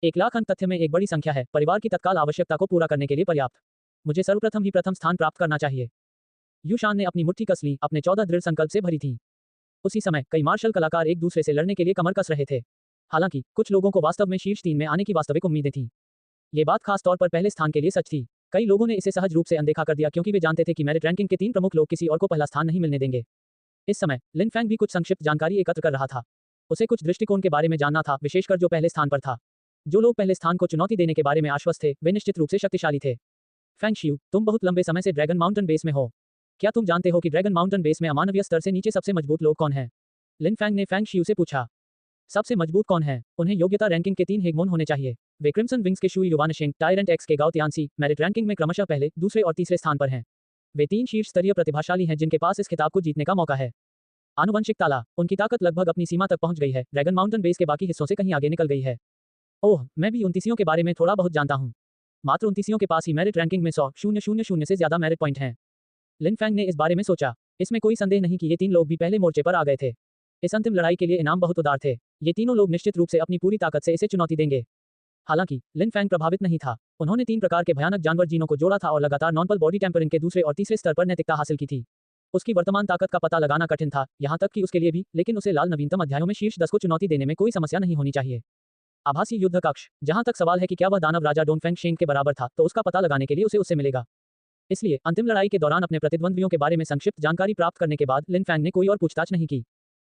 1,00,000 अंक तथ्य में एक बड़ी संख्या है, परिवार की तत्काल आवश्यकता को पूरा करने के लिए पर्याप्त। मुझे सर्वप्रथम ही प्रथम स्थान प्राप्त करना चाहिए। यूशान ने अपनी मुट्ठी कस ली, अपने 14 दृढ़ संकल्प से भरी थी। उसी समय कई मार्शल कलाकार एक दूसरे से लड़ने के लिए कमर कस रहे थे। हालांकि कुछ लोगों को वास्तव में शीर्ष 3 में आने की वास्तविक उम्मीदें थीं। ये बात खास तौर पर पहले स्थान के लिए सच थी। कई लोगों ने इसे सहज रूप से अनदेखा कर दिया क्योंकि वे जानते थे कि मेरिट रैंकिंग के 3 प्रमुख लोग किसी और को पहला स्थान नहीं मिलने देंगे। इस समय लिन फैंग भी कुछ संक्षिप्त जानकारी एकत्र कर रहा था। उसे कुछ दृष्टिकोण के बारे में जानना था, विशेषकर जो पहले स्थान पर था। जो लोग पहले स्थान को चुनौती देने के बारे में आश्वस्त थे, वे निश्चित रूप से शक्तिशाली थे। फैंग शियू, तुम बहुत लंबे समय से ड्रैगन माउंटेन बेस में हो। क्या तुम जानते हो कि ड्रैगन माउंटेन बेस में अमानवीय स्तर से नीचे सबसे मजबूत लोग कौन हैं? लिन फैंग ने फैंग शियू से पूछा। सबसे मजबूत कौन है? उन्हें योग्यता रैंकिंग के 3 हेगमोन होने चाहिए। वे क्रिम्सन विंग्स के शुई युवानशिंग, टायरेंट एक्स के गाओ तियानसी, मेरिट रैंकिंग में क्रमशः पहले, दूसरे और तीसरे स्थान पर हैं। वे 3 शीर्ष स्तरीय प्रतिभाशाली हैं जिनके पास इस खिताब को जीतने का मौका है। आनुवंशिक ताला, उनकी ताकत लगभग अपनी सीमा तक पहुंच गई है, ड्रैगन माउंटेन बेस के बाकी हिस्सों से कहीं आगे निकल गई है। ओह, मैं भी 29 के बारे में थोड़ा बहुत जानता हूं। मात्र 29 के पास ही मेरिट रैंकिंग में 100,000 से ज्यादा मेरिट पॉइंट हैं। लिन फैंग ने इस बारे में सोचा। इसमें कोई संदेह नहीं कि ये 3 लोग भी पहले मोर्चे पर आ गए थे। इस अंतिम लड़ाई के लिए इनाम बहुत उदार थे। ये तीनों लोग निश्चित रूप से अपनी पूरी ताकत से इसे चुनौती देंगे। हालांकि लिन फैंग प्रभावित नहीं था। उन्होंने 3 प्रकार के भयानक जानवर जीनों को जोड़ा था और लगातार नॉन-पल बॉडी टेम्परिंग के दूसरे और तीसरे स्तर पर नैतिकता हासिल की थी। उसकी वर्तमान ताकत का पता लगाना कठिन था, यहां तक कि उसके लिए भी, लेकिन उसे लाल नवीनतम अध्यायों में शीर्ष 10 को चुनौती देने में कोई समस्या नहीं होनी चाहिए। आभासी युद्ध कक्ष, जहां तक सवाल है कि क्या वह दानव राजा डोनफेंग शेंग के बराबर था, तो उसका पता लगाने के लिए उसे उससे मिलेगा। इसलिए अंतिम लड़ाई के दौरान अपने प्रतिद्वंद्वियों के बारे में संक्षिप्त जानकारी प्राप्त करने के बाद लिन फैंग ने कोई और पूछताछ नहीं की।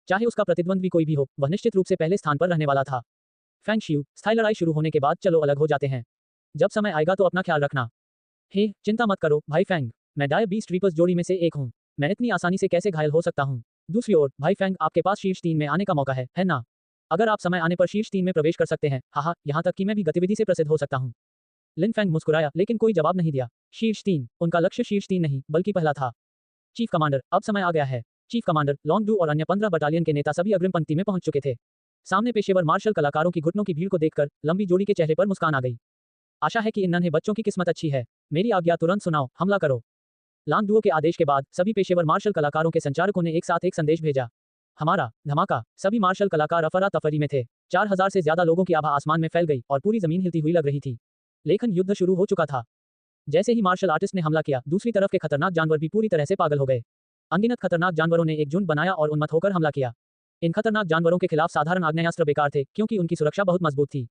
चाहे उसका प्रतिद्वंद्वी कोई भी हो, वह निश्चित रूप से पहले स्थान पर रहने वाला था। फैंग शियू, स्थायी लड़ाई शुरू होने के बाद चलो अलग हो जाते हैं। जब समय आएगा तो अपना ख्याल रखना। हे, चिंता मत करो भाई फैंग, मैं डाय बीस्ट रीपर्स जोड़ी में से एक हूँ। मैं इतनी आसानी से कैसे घायल हो सकता हूँ? दूसरी ओर भाई फैंग, आपके पास शीर्ष 3 में आने का मौका है ना? अगर आप समय आने पर शीर्ष 3 में प्रवेश कर सकते हैं, हाँ, यहाँ तक कि मैं भी गतिविधि से प्रसिद्ध हो सकता हूँ। लिन फैंग मुस्कुराया, लेकिन कोई जवाब नहीं दिया। शीर्ष 3, उनका लक्ष्य शीर्ष 3 नहीं, बल्कि पहला था। चीफ कमांडर, अब समय आ गया है। चीफ कमांडर, लॉन्ग डू और अन्य 15 बटालियन के नेता सभी अग्रिम पंक्ति में पहुंच चुके थे। सामने पेशेवर मार्शल कलाकारों की घुटनों की भीड़ को देखकर लंबी जोड़ी के चेहरे पर मुस्कान आ गई। आशा है कि इन नन्हे बच्चों की किस्मत अच्छी है। मेरी आज्ञा तुरंत सुनाओ, हमला करो। लांग डुओ के आदेश के बाद सभी पेशेवर मार्शल कलाकारों के संचारकों ने एक साथ एक संदेश भेजा। हमारा धमाका। सभी मार्शल कलाकार अफरा तफरी में थे। 4000 से ज्यादा लोगों की आभा आसमान में फैल गई और पूरी जमीन हिलती हुई लग रही थी। लेकिन युद्ध शुरू हो चुका था। जैसे ही मार्शल आर्टिस्ट ने हमला किया, दूसरी तरफ के खतरनाक जानवर भी पूरी तरह से पागल हो गए। अनगिनत खतरनाक जानवरों ने एक झुंड बनाया और उन्मत्त होकर हमला किया। इन खतरनाक जानवरों के खिलाफ साधारण आग्नेयास्त्र बेकार थे, क्योंकि उनकी सुरक्षा बहुत मजबूत थी।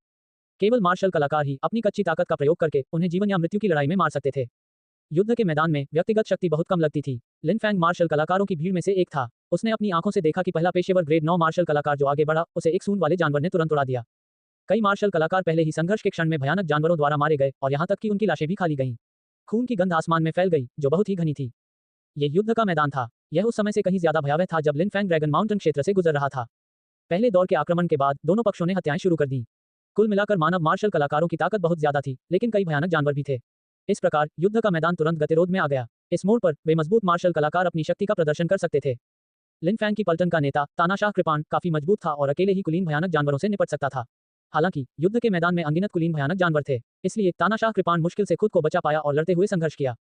केवल मार्शल कलाकार ही अपनी कच्ची ताकत का प्रयोग करके उन्हें जीवन या मृत्यु की लड़ाई में मार सकते थे। युद्ध के मैदान में व्यक्तिगत शक्ति बहुत कम लगती थी। लिन फैंग मार्शल कलाकारों की भीड़ में से एक था। उसने अपनी आंखों से देखा कि पहला पेशेवर ग्रेड 9 मार्शल कलाकार जो आगे बढ़ा, उसे एक सूंड वाले जानवर ने तुरंत उड़ा दिया। कई मार्शल कलाकार पहले ही संघर्ष के क्षण में भयानक जानवरों द्वारा मारे गए और यहां तक कि उनकी लाशें भी खाली गईं। खून की गंध आसमान में फैल गई, जो बहुत ही घनी थी। यह युद्ध का मैदान था। यह उस समय से कहीं ज्यादा भयावह था जब लिन फैंग ड्रैगन माउंटेन क्षेत्र से गुजर रहा था। पहले दौर के आक्रमण के बाद दोनों पक्षों ने हत्याएं शुरू कर दी। कुल मिलाकर मानव मार्शल कलाकारों की ताकत बहुत ज्यादा थी, लेकिन कई भयानक जानवर भी थे। इस प्रकार युद्ध का मैदान तुरंत गतिरोध में आ गया। इस मोड़ पर वे मजबूत मार्शल कलाकार अपनी शक्ति का प्रदर्शन कर सकते थे। लिन फैंग की पलटन का नेता तानाशाह कृपाण काफी मजबूत था और अकेले ही कुलीन भयानक जानवरों से निपट सकता था। हालांकि युद्ध के मैदान में अनगिनत कुलीन भयानक जानवर थे, इसलिए तानाशाह कृपाण मुश्किल से खुद को बचा पाया और लड़ते हुए संघर्ष किया।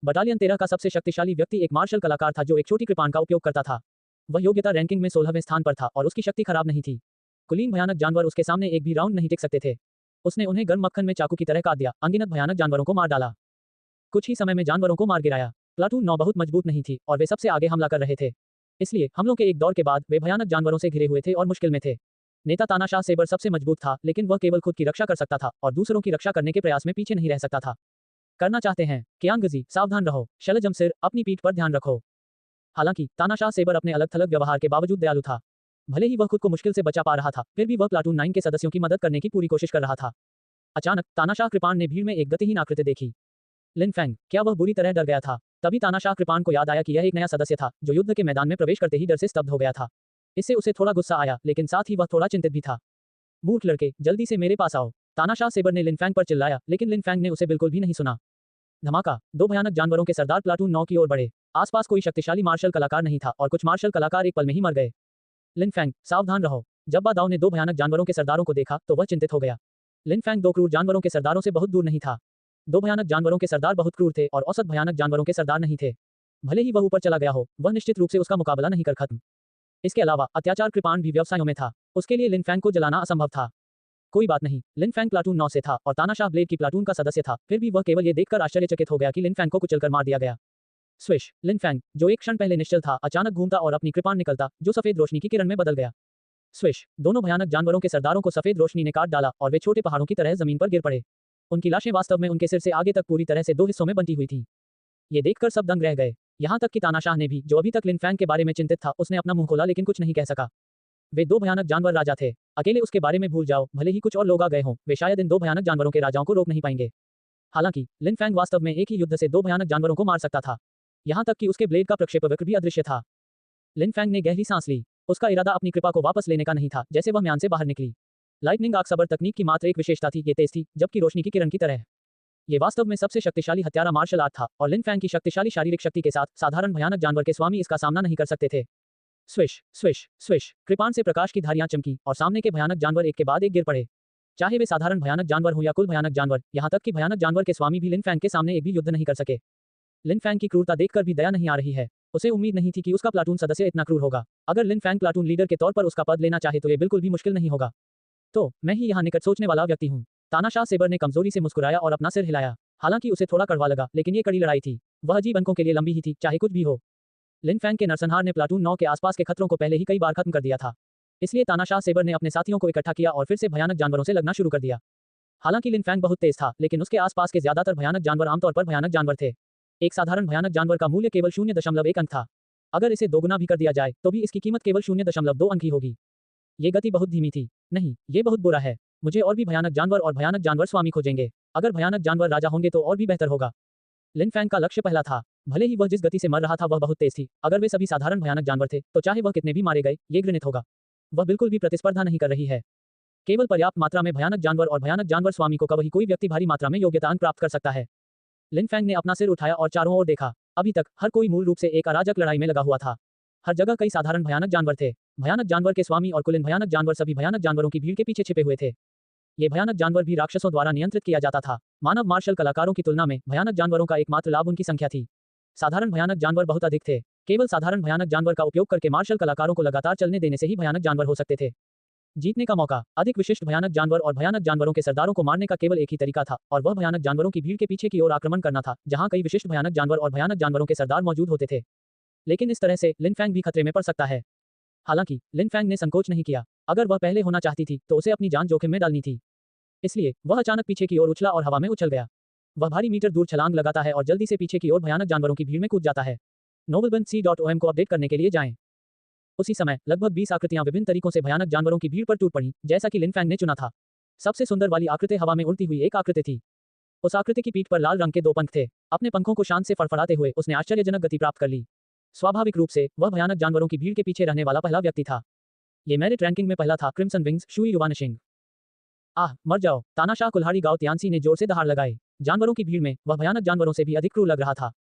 बटालियन 13 का सबसे शक्तिशाली व्यक्ति एक मार्शल कलाकार था जो एक छोटी कृपाण का उपयोग करता था। वह योग्यता रैंकिंग में 16वें स्थान पर था और उसकी शक्ति खराब नहीं थी। कुलीन भयानक जानवर उसके सामने एक भी राउंड नहीं टिक सकते थे। उसने उन्हें गर्म मक्खन में चाकू की तरह काट दिया, अनगिनत भयानक जानवरों को मार डाला। कुछ ही समय में जानवरों को मार गिराया। प्लाटून 9 बहुत मजबूत नहीं थी और वे सबसे आगे हमला कर रहे थे। इसलिए हमलों के एक दौर के बाद वे भयानक जानवरों से घिरे हुए थे और मुश्किल में थे। नेता तानाशाह सेबर सबसे मजबूत था, लेकिन वह केवल खुद की रक्षा कर सकता था और दूसरों की रक्षा करने के प्रयास में पीछे नहीं रह सकता था। करना चाहते हैं कियांगजी, सावधान रहो। शलजम सिर, अपनी पीठ पर ध्यान रखो। हालांकि तानाशाह सेबर अपने अलग थलग व्यवहार के बावजूद दयालु था। भले ही वह खुद को मुश्किल से बचा पा रहा था, फिर भी वह प्लाटून 9 के सदस्यों की मदद करने की पूरी कोशिश कर रहा था। अचानक तानाशाह कृपाण ने भीड़ में एक गतिहीन आकृति देखी। लिन फैंग, क्या वह बुरी तरह डर गया था? तभी तानाशाह कृपाण को याद आया कि यह एक नया सदस्य था जो युद्ध के मैदान में प्रवेश करते ही डर से स्तब्ध हो गया था। इससे उसे थोड़ा गुस्सा आया, लेकिन साथ ही वह थोड़ा चिंतित भी था। मूर्ख लड़के, जल्दी से मेरे पास आओ। तानाशाह सेबर ने लिन फैंग पर चिल्लाया, लेकिन लिन फैंग ने उसे बिल्कुल भी नहीं सुना। धमाका, दो भयानक जानवरों के सरदार प्लाटून 9 की ओर बढ़े। आसपास कोई शक्तिशाली मार्शल कलाकार नहीं था और कुछ मार्शल कलाकार एक पल में ही मर गए। लिन फैंग, सावधान रहो। जब बादाओ ने दो भयानक जानवरों के सरदारों को देखा तो वह चिंतित हो गया। लिन फैंग दो क्रूर जानवरों के सरदारों से बहुत दूर नहीं था। दो भयानक जानवरों के सरदार बहुत क्रूर थे और औसत भयानक जानवरों के सरदार नहीं थे। भले ही वह ऊपर चला गया हो, वह निश्चित रूप से उसका मुकाबला नहीं कर खत्म। इसके अलावा अत्याचार कृपाण भी व्यवसायों में था। उसके लिए लिन फैंग को जलाना असंभव था। कोई बात नहीं, लिन फैंग प्लाटून 9 से था और तानाशाह ब्लेड की प्लाटून का सदस्य था। फिर भी वह केवल ये देखकर आश्चर्यचकित हो गया कि लिन फैंग को कुचलकर मार दिया गया। स्विश, लिन फैंग, जो एक क्षण पहले निश्चल था, अचानक घूमता और अपनी कृपाण निकलता, जो सफेद रोशनी की किरण में बदल गया। स्विश, दोनों भयानक जानवरों के सरदारों को सफेद रोशनी ने काट डाला और वे छोटे पहाड़ों की तरह जमीन पर गिर पड़े। उनकी लाशें वास्तव में उनके सिर से आगे तक पूरी तरह से दो हिस्सों में बंटी हुई थीं। ये देखकर सब दंग रह गए। यहाँ तक कि तानाशाह ने भी, जो अभी तक लिन फैंग के बारे में चिंतित था, उसने अपना मुंह खोला लेकिन कुछ नहीं कह सका। वे दो भयानक जानवर राजा थे। अकेले उसके बारे में भूल जाओ, भले ही कुछ और लोग आ गए हों, वे शायद इन दो भयानक जानवरों के राजाओं को रोक नहीं पाएंगे। हालांकि लिन फैंग वास्तव में एक ही युद्ध से दो भयानक जानवरों को मार सकता था। यहाँ तक कि उसके ब्लेड का प्रक्षेपवक्र भी अदृश्य था। लिन फैंग ने गहरी सांस ली। उसका इरादा अपनी कृपा को वापस लेने का नहीं था। जैसे वह म्यान से बाहर निकली, लाइटनिंग आग सबर तकनीक की मात्र एक विशेषता थी, ये तेज थी, जबकि रोशनी की किरण की तरह। ये वास्तव में सबसे शक्तिशाली हत्यारा मार्शल आर्ट था और लिन फैंग की शक्तिशाली शारीरिक शक्ति के साथ साधारण भयानक जानवर के स्वामी इसका सामना नहीं कर सकते थे। स्विश स्विश स्विश, कृपाण से प्रकाश की धारियां चमकी और सामने के भयानक जानवर एक के बाद एक गिर पड़े। चाहे वे साधारण भयानक जानवर हो या कुल भयानक जानवर, यहाँ तक कि भयानक जानवर के स्वामी भी लिन फैंग के सामने एक भी युद्ध नहीं कर सके। लिन फैंग की क्रूरता देखकर भी दया नहीं आ रही है। उसे उम्मीद नहीं थी कि उसका प्लाटून सदस्य इतना क्रूर होगा। अगर लिन फैंग प्लाटून लीडर के तौर पर उसका पद लेना चाहे तो ये बिल्कुल भी मुश्किल नहीं होगा। तो मैं ही यहाँ निकट सोचने वाला व्यक्ति हूँ। तानाशाह सेबर ने कमजोरी से मुस्कुराया और अपना सिर हिलाया। हालांकि उसे थोड़ा कड़वा लगा, लेकिन ये कड़ी लड़ाई थी। वह अजीब अंकों के लिए लंबी ही थी, चाहे कुछ भी हो। लिन फैंग के नरसंहार ने प्लाटून 9 के आसपास के खतरों को पहले ही कई बार खत्म कर दिया था। इसलिए तानाशाह सेबर ने अपने साथियों को इकट्ठा किया और फिर से भयानक जानवरों से लगना शुरू कर दिया। हालांकि लिन फैंग बहुत तेज था, लेकिन उसके आसपास के ज्यादातर भयानक जानवर आमतौर पर भयानक जानवर थे। एक साधारण भयानक जानवर का मूल्य केवल 0.1 अंक था। अगर इसे दोगुना भी कर दिया जाए तो भी इसकी कीमत केवल 0.2 अंक ही होगी। ये गति बहुत धीमी थी। नहीं, ये बहुत बुरा है। मुझे और भी भयानक जानवर और भयानक जानवर स्वामी खोजेंगे। अगर भयानक जानवर राजा होंगे तो और भी बेहतर होगा। लिन फैंग का लक्ष्य पहला था। भले ही वह जिस गति से मर रहा था वह बहुत तेज थी। अगर वे सभी साधारण भयानक जानवर थे तो चाहे वह कितने भी मारे गए, ये घृणित होगा। वह बिल्कुल भी प्रतिस्पर्धा नहीं कर रही है। केवल पर्याप्त मात्रा में भयानक जानवर और भयानक जानवर स्वामी को कभी कोई व्यक्ति भारी मात्रा में योग्यता अंक प्राप्त कर सकता है। लिन फैंग ने अपना सिर उठाया और चारों ओर देखा। अभी तक हर कोई मूल रूप से एक अराजक लड़ाई में लगा हुआ था। हर जगह कई साधारण भयानक जानवर थे। भयानक जानवर के स्वामी और कुलीन भयानक जानवर सभी भयानक जानवरों की भीड़ के पीछे छिपे हुए थे। ये भयानक जानवर भी राक्षसों द्वारा नियंत्रित किया जाता था। मानव मार्शल कलाकारों की तुलना में भयानक जानवरों का एकमात्र लाभ उनकी संख्या थी। साधारण भयानक जानवर बहुत अधिक थे। केवल साधारण भयानक जानवर का उपयोग करके मार्शल कलाकारों को लगातार चलने देने से ही भयानक जानवर हो सकते थे। जीतने का मौका, अधिक विशिष्ट भयानक जानवर और भयानक जानवरों के सरदारों को मारने का केवल एक ही तरीका था, और वह भयानक जानवरों की भीड़ के पीछे की ओर आक्रमण करना था, जहां कई विशिष्ट भयानक जानवर और भयानक जानवरों के सरदार मौजूद होते थे। लेकिन इस तरह से लिन फैंग भी खतरे में पड़ सकता है। हालांकि लिन फैंग ने संकोच नहीं किया। अगर वह पहले होना चाहती थी तो उसे अपनी जान जोखिम में डालनी थी। इसलिए वह अचानक पीछे की ओर उछला और हवा में उछल गया। वह भारी मीटर दूर छलांग लगाता है और जल्दी से पीछे की ओर भयानक जानवरों की भीड़ में कूद जाता है। novelbandc.om को अपडेट करने के लिए जाएं। उसी समय लगभग 20 आकृतियां विभिन्न तरीकों से भयानक जानवरों की भीड़ पर टूट पड़ी, जैसा कि लिन फैंग ने चुना था। सबसे सुंदर वाली आकृति हवा में उड़ती हुई एक आकृति थी। उस आकृति की पीठ पर लाल रंग के 2 पंख थे। अपने पंखों को शांत से फड़फड़ाते हुए उसने आश्चर्यजनक गति प्राप्त कर ली। स्वाभाविक रूप से वह भयानक जानवरों की भीड़ के पीछे रहने वाला पहला व्यक्ति था। ये मेरिट रैंकिंग में पहला था। Crimson wings, Shui Yuanxing. आह, मर जाओ। तानाशाह कुल्हाड़ी गाओ तियानसी ने जोर से दहाड़ लगाई। जानवरों की भीड़ में वह भयानक जानवरों से भी अधिक क्रूर लग रहा था।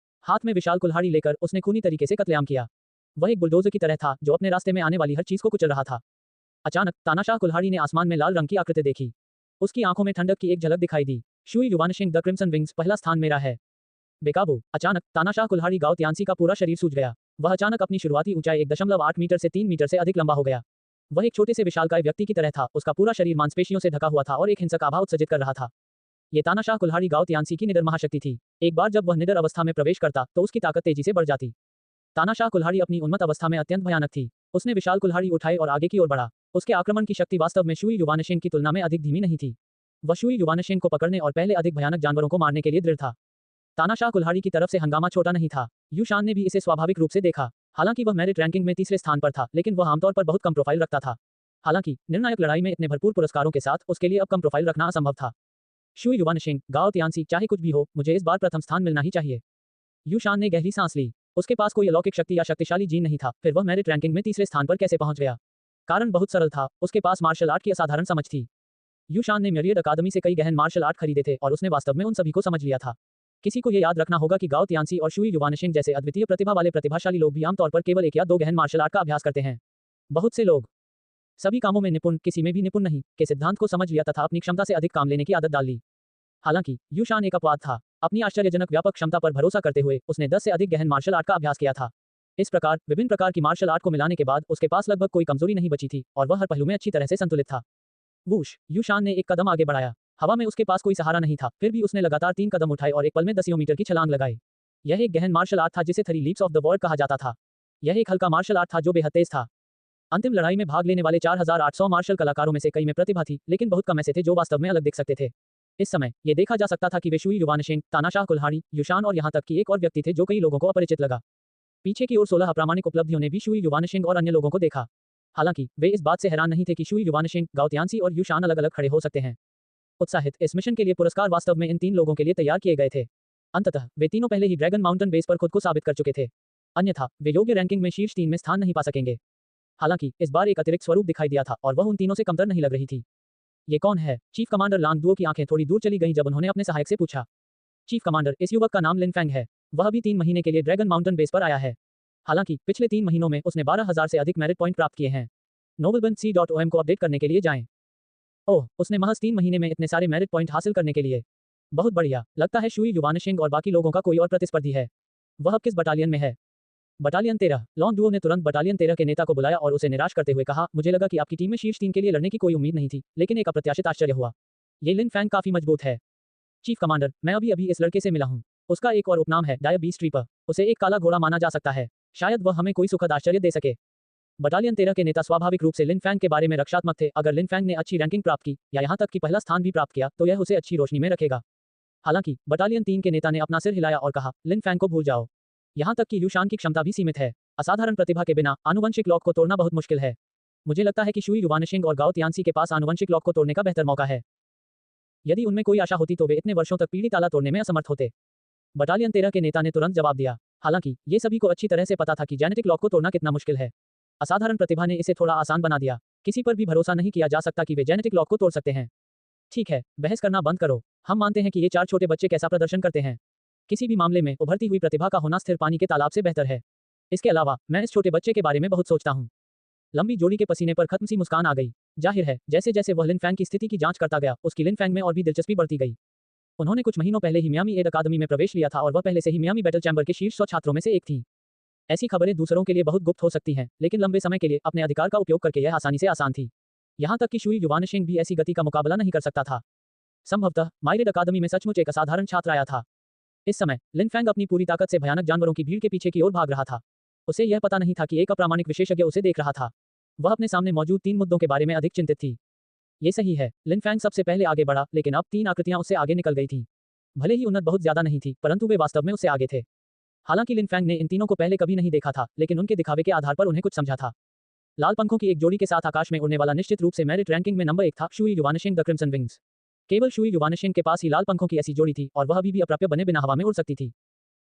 हाथ में विशाल कुल्हाड़ी लेकर उसने खूनी तरीके से कत्लेआम किया। वह एक बुलडोजर की तरह था जो अपने रास्ते में आने वाली हर चीज को कुचल रहा था। अचानक तानाशाह कुल्हाड़ी ने आसमान में लाल रंग की आकृति देखी। उसकी आंखों में ठंडक की एक झलक दिखाई दी। शुई युवानशिंग, द क्रिम्सन विंग्स, पहला स्थान मेरा है। बेकाबू। अचानक तानाशाह कुल्हाड़ी गाओ तियानसी का पूरा शरीर सूज गया। वह अचानक अपनी शुरुआती ऊंचाई 1.8 मीटर से 3 मीटर से अधिक लंबा हो गया। वह एक छोटे से विशालकाय व्यक्ति की तरह था। उसका पूरा शरीर मांसपेशियों से ढका हुआ था और एक हिंसक आभा उत्सर्जित कर रहा था। ये तानाशाह कुल्हाड़ी गाओ तियानसी की निडर महाशक्ति थी। एक बार जब वह निडर अवस्था में प्रवेश करता तो उसकी ताकत तेजी से बढ़ जाती। तानाशाह कुल्हाड़ी अपनी उन्मत्त अवस्था में अत्यंत भयानक थी। उसने विशाल कुल्हाड़ी उठाई और आगे की ओर बढ़ा। उसके आक्रमण की शक्ति वास्तव में शुई युवानशिंग की तुलना में अधिक धीमी नहीं थी। वह शुई युवानशिंग को पकड़ने और पहले अधिक भयानक जानवरों को मारने के लिए दृढ़ था। तानाशाह कुल्हाड़ी की तरफ से हंगामा छोटा नहीं था। युशान ने भी इसे स्वाभाविक रूप से देखा। हालांकि वह मेरिट रैंकिंग में तीसरे स्थान पर था, लेकिन वह आमतौर पर बहुत कम प्रोफाइल रखता था। हालांकि निर्णायक लड़ाई में इतने भरपूर पुरस्कारों के साथ उसके लिए अब कम प्रोफाइल रखना असंभव था। शुई युवानशिंग, गाओ तियानसी, चाहे कुछ भी हो, मुझे इस बार प्रथम स्थान मिलना ही चाहिए। यूशान ने गहरी सांस ली। उसके पास कोई अलौकिक शक्ति या शक्तिशाली जीन नहीं था, फिर वह मेरिट रैंकिंग में तीसरे स्थान पर कैसे पहुंच गया? कारण बहुत सरल था, उसके पास मार्शल आर्ट की असाधारण समझ थी। यूशान ने मेरिट अकादमी से कई गहन मार्शल आर्ट खरीदे थे और उसने वास्तव में उन सभी को समझ लिया था। किसी को यह याद रखना होगा कि गाओ तियानसी और शुई युवानशिंग जैसे अद्वितीय प्रतिभा वाले प्रतिभाशाली लोग भी आमतौर पर केवल एक या दो गहन मार्शल आर्ट का अभ्यास करते हैं। बहुत से लोग सभी कामों में निपुण, किसी में भी निपुण नहीं के सिद्धांत को समझ लिया तथा अपनी क्षमता से अधिक काम लेने की आदत डाल ली। हालांकि यूशान एक अपवाद था। अपनी आश्चर्यजनक व्यापक क्षमता पर भरोसा करते हुए उसने 10 से अधिक गहन मार्शल आर्ट का अभ्यास किया था। इस प्रकार विभिन्न प्रकार की मार्शल आर्ट को मिलाने के बाद उसके पास लगभग कोई कमजोरी नहीं बची थी और वह हर पहलू में अच्छी तरह से संतुलित था। वूश, यूशान ने एक कदम आगे बढ़ाया। हवा में उसके पास कोई सहारा नहीं था, फिर भी उसने लगातार 3 कदम उठाए और एक पल में दसियों मीटर की छलांग लगाई। यह एक गहन मार्शल आर्ट था जिसे 3 लीप्स ऑफ द वर्ल्ड कहा जाता था। यह एक हल्का मार्शल आर्ट था जो बेहद तेज था। अंतिम लड़ाई में भाग लेने वाले 4800 मार्शल कलाकारों में से कई में प्रतिभा थी, लेकिन बहुत कम ऐसे थे जो वास्तव में अलग दिख सकते थे। इस समय यह देखा जा सकता था कि वे शुई युवानशिंग, तानाशाह कुल्हाड़ी, यूशान और यहां तक कि एक और व्यक्ति थे जो कई लोगों को अपरिचित लगा। पीछे की ओर 16 अप्रामाणिक उपलब्धियों ने भी शुई युवानशिंग और अन्य लोगों को देखा। हालांकि वे इस बात से हैरान नहीं थे कि शुई युवानशिंग, गाओ तियानसी और यूशान अलग-अलग खड़े हो सकते हैं। उत्साहित इस मिशन के लिए पुरस्कार वास्तव में इन 3 लोगों के लिए तैयार किए गए थे। अंततः वे तीनों पहले ही ड्रैगन माउंटेन बेस पर खुद को साबित कर चुके थे। अन्यथा वे योग्य रैंकिंग में शीर्ष 3 में स्थान नहीं पा सकेंगे। हालांकि इस बार एक अतिरिक्त स्वरूप दिखाई दिया था और वह उन तीनों से कमतर नहीं लग रही थी। ये कौन है? चीफ कमांडर लांग दुओ की आंखें थोड़ी दूर चली गईं जब उन्होंने अपने सहायक से पूछा। चीफ कमांडर, इस युवक का नाम लिन फैंग है। वह भी 3 महीने के लिए ड्रैगन माउंटेन बेस पर आया है। हालांकि पिछले 3 महीनों में उसने 12,000 से अधिक मेरिट पॉइंट प्राप्त किए हैं। noblebenc.om को अपडेट करने के लिए जाएं। ओह, उसने महज 3 महीने में इतने सारे मेरिट पॉइंट हासिल करने के लिए। बहुत बढ़िया, लगता है शुई युवानशिंग और बाकी लोगों का कोई और प्रतिस्पर्धी है। वह अब किस बटालियन में है? बटालियन 13। लॉन्ग डुओ ने तुरंत बटालियन 13 के नेता को बुलाया और उसे निराश करते हुए कहा, मुझे लगा कि आपकी टीम में शीर्ष 3 के लिए लड़ने की कोई उम्मीद नहीं थी, लेकिन एक अप्रत्याशित आश्चर्य हुआ। ये लिन फैंग काफी मजबूत है। चीफ कमांडर, मैं अभी इस लड़के से मिला हूँ। उसका एक और उपनाम है डायब बीस्ट रीपर। उसे एक काला घोड़ा माना जा सकता है। शायद वह हमें कोई सुखद आश्चर्य दे सके। बटालियन 13 के नेता स्वाभाविक रूप से लिन फैंग के बारे में रक्षात्मक थे। अगर लिन फैंग ने अच्छी रैंकिंग प्राप्त की या यहां तक कि पहला स्थान भी प्राप्त किया तो यह उसे अच्छी रोशनी में रखेगा। हालांकि बटालियन 3 के नेता ने अपना सिर हिलाया और कहा, लिन फैंग को भूल जाओ। यहां तक कि यूशान की क्षमता भी सीमित है। असाधारण प्रतिभा के बिना आनुवंशिक लॉक को तोड़ना बहुत मुश्किल है। मुझे लगता है कि शुई युवानशिंग और गाओ तियानसी के पास आनुवंशिक लॉक को तोड़ने का बेहतर मौका है। यदि उनमें कोई आशा होती तो वे इतने वर्षों तक पीढ़ी ताला तोड़ने में असमर्थ होते। बटालियन 13 के नेता ने तुरंत जवाब दिया। हालांकि ये सभी को अच्छी तरह से पता था कि जेनेटिक लॉक को तोड़ना कितना मुश्किल है। असाधारण प्रतिभा ने इसे थोड़ा आसान बना दिया। किसी पर भी भरोसा नहीं किया जा सकता कि वे जेनेटिक लॉक को तोड़ सकते हैं। ठीक है, बहस करना बंद करो। हम मानते हैं कि ये 4 छोटे बच्चे कैसा प्रदर्शन करते हैं। किसी भी मामले में उभरती हुई प्रतिभा का होना स्थिर पानी के तालाब से बेहतर है। इसके अलावा मैं इस छोटे बच्चे के बारे में बहुत सोचता हूँ। लंबी जोड़ी के पसीने पर खत्म सी मुस्कान आ गई। जाहिर है, जैसे जैसे वह लिन फैंग की स्थिति की जांच करता गया, उसकी लिन फैंग में और भी दिलचस्पी बढ़ती गई। उन्होंने कुछ महीनों पहले ही मियामी एड अकादमी में प्रवेश लिया था और वह पहले से ही मियामी बैटल चैंबर के शीर्ष 100 छात्रों में से एक थी। ऐसी खबरें दूसरों के लिए बहुत गुप्त हो सकती हैं, लेकिन लंबे समय के लिए अपने अधिकार का उपयोग करके यह आसानी से आसान थी। यहां तक कि शुई युवानशिंग भी ऐसी गति का मुकाबला नहीं कर सकता था। संभवतः माइरेड अकादमी में सचमुच एक असाधारण छात्र आया था। इस समय लिन फैंग अपनी पूरी ताकत से भयानक जानवरों की भीड़ के पीछे की ओर भाग रहा था। उसे यह पता नहीं था कि एक अप्रामाणिक विशेषज्ञ उसे देख रहा था। वह अपने सामने मौजूद 3 मुद्दों के बारे में अधिक चिंतित थी। ये सही है, लिन फैंग सबसे पहले आगे बढ़ा, लेकिन अब 3 आकृतियां उससे आगे निकल गई थीं। भले ही उन्नत बहुत ज्यादा नहीं थी, परंतु वे वास्तव में उससे आगे थे। हालांकि लिन फैंग ने इन तीनों को पहले कभी नहीं देखा था, लेकिन उनके दिखावे के आधार पर उन्हें कुछ समझा था। लाल पंखों की एक जोड़ी के साथ आकाश में उड़ने वाला निश्चित रूप से मेरिट रैंकिंग में नंबर 1 था शुई युवानशिंग द क्रिम्सन विंग्स। केवल शुई युवानशिंग के पास ही लाल पंखों की ऐसी जोड़ी थी और वह अभी भी अप्राप्य बने बिना हवा में उड़ सकती थी।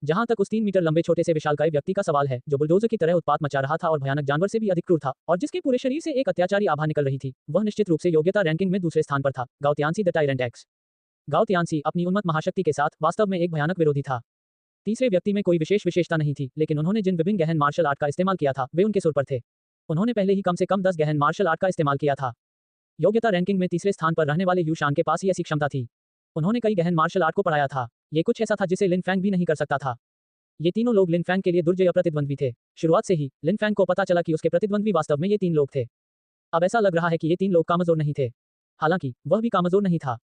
जहां तक उस 3 मीटर लंबे छोटे से विशालकाय व्यक्ति का सवाल है, जो बुलडोजर की तरह उत्पात मचा रहा था और भयानक जानवर से भी अधिक क्रूर था और जिसके पूरे शरीर से एक अत्याचारी आभा निकल रही थी, वह निश्चित रूप से योग्यता रैंकिंग में दूसरे स्थान पर था, गाओ तियानसी द टायरेंट एक्स। गाओ तियानसी अपनी उन्मत्त महाशक्ति के साथ वास्तव में एक भयानक विरोधी था। तीसरे व्यक्ति में कोई विशेष विशेषता नहीं थी, लेकिन उन्होंने जिन विभिन्न गहन मार्शल आर्ट का इस्तेमाल किया था, वे उनके सुर पर थे। उन्होंने पहले ही कम से कम 10 गहन मार्शल आर्ट का इस्तेमाल किया था। योग्यता रैंकिंग में तीसरे स्थान पर रहने वाले यूशान के पास ही ऐसी क्षमता थी। उन्होंने कई गहन मार्शल आर्ट को पढ़ाया था। ये कुछ ऐसा था जिसे लिन फैंग भी नहीं कर सकता था। ये तीनों लोग लिन फैंग के लिए दुर्जय प्रतिद्वंद्वी थे। शुरुआत से ही लिन फैंग को पता चला कि उसके प्रतिद्वंद्वी वास्तव में ये 3 लोग थे। अब ऐसा लग रहा है कि ये 3 लोग कामजोर नहीं थे। हालांकि वह भी कामजोर नहीं था।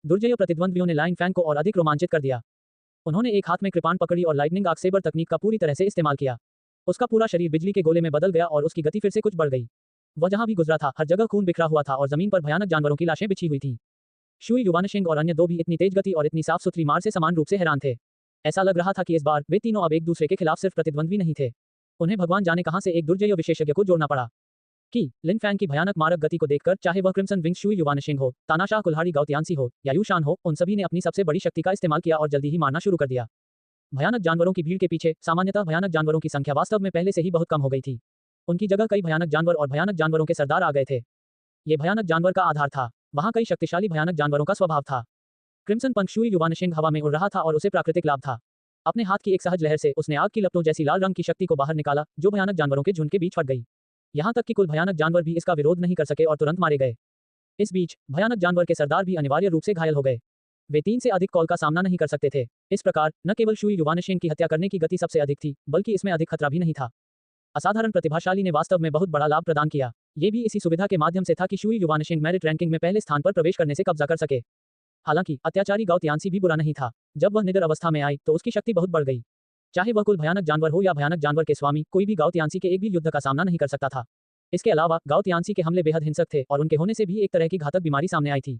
दुर्जय प्रतिद्वंद्वियों ने लाइन फैंग को और अधिक रोमांचित कर दिया। उन्होंने एक हाथ में कृपाण पकड़ी और लाइटनिंग आर्क सेबर तकनीक का पूरी तरह से इस्तेमाल किया। उसका पूरा शरीर बिजली के गोले में बदल गया और उसकी गति फिर से कुछ बढ़ गई। वह जहां भी गुजरा था, हर जगह खून बिखरा हुआ था और जमीन पर भयानक जानवरों की लाशें बिछी हुई थीं। शुई युवानशिंग और अन्य 2 भी इतनी तेज गति और इतनी साफ सुथरी मार से समान रूप से हैरान थे। ऐसा लग रहा था कि इस बार वे तीनों अब एक दूसरे के खिलाफ सिर्फ प्रतिद्वंद्वी नहीं थे। उन्हें भगवान जाने कहां से एक दुर्जय विशेषज्ञ को जोड़ना पड़ा। कि लिन फैंग की भयानक मारक गति को देखकर चाहे वह क्रिम्सन विंग्स शुई युवानशिंग हो, तानाशाह कुल्हाड़ी गाओ तियानसी हो या यूशान हो, उन सभी ने अपनी सबसे बड़ी शक्ति का इस्तेमाल किया और जल्दी ही मारना शुरू कर दिया। भयानक जानवरों की भीड़ के पीछे सामान्यतः भयानक जानवरों की संख्या वास्तव में पहले से ही बहुत कम हो गई थी। उनकी जगह कई भयानक जानवर और भयानक जानवरों के सरदार आ गए थे। ये भयानक जानवर का आधार था। वहां कई शक्तिशाली भयानक जानवरों का स्वभाव था। क्रिम्सन पंख शुई युवानशिंग हवा में उड़ रहा था और उसे प्राकृतिक लाभ था। अपने हाथ की एक सहज लहर से उसने आग की लपटों जैसी लाल रंग की शक्ति को बाहर निकाला, जो भयानक जानवरों के झुंड के बीच फट गई। यहां तक कि कुल भयानक जानवर भी इसका विरोध नहीं कर सके और तुरंत मारे गए। इस बीच भयानक जानवर के सरदार भी अनिवार्य रूप से घायल हो गए। वे 3 से अधिक कॉल का सामना नहीं कर सकते थे। इस प्रकार न केवल शुई युवानशिंग की हत्या करने की गति सबसे अधिक थी, बल्कि इसमें अधिक खतरा भी नहीं था। असाधारण प्रतिभाशाली ने वास्तव में बहुत बड़ा लाभ प्रदान किया। ये भी इसी सुविधा के माध्यम से था कि शुई युवानशिंग मेरिट रैंकिंग में पहले स्थान पर प्रवेश करने से कब्जा कर सके। हालांकि अत्याचारी गाओ तियानसी भी बुरा नहीं था। जब वह निडर अवस्था में आई तो उसकी शक्ति बहुत बढ़ गई। चाहे वह कुल भयानक जानवर हो या भयानक जानवर के स्वामी, कोई भी गाओ तियानसी के एक भी युद्ध का सामना नहीं कर सकता था। इसके अलावा गाओ तियानसी के हमले बेहद हिंसक थे और उनके होने से भी एक तरह की घातक बीमारी सामने आई थी,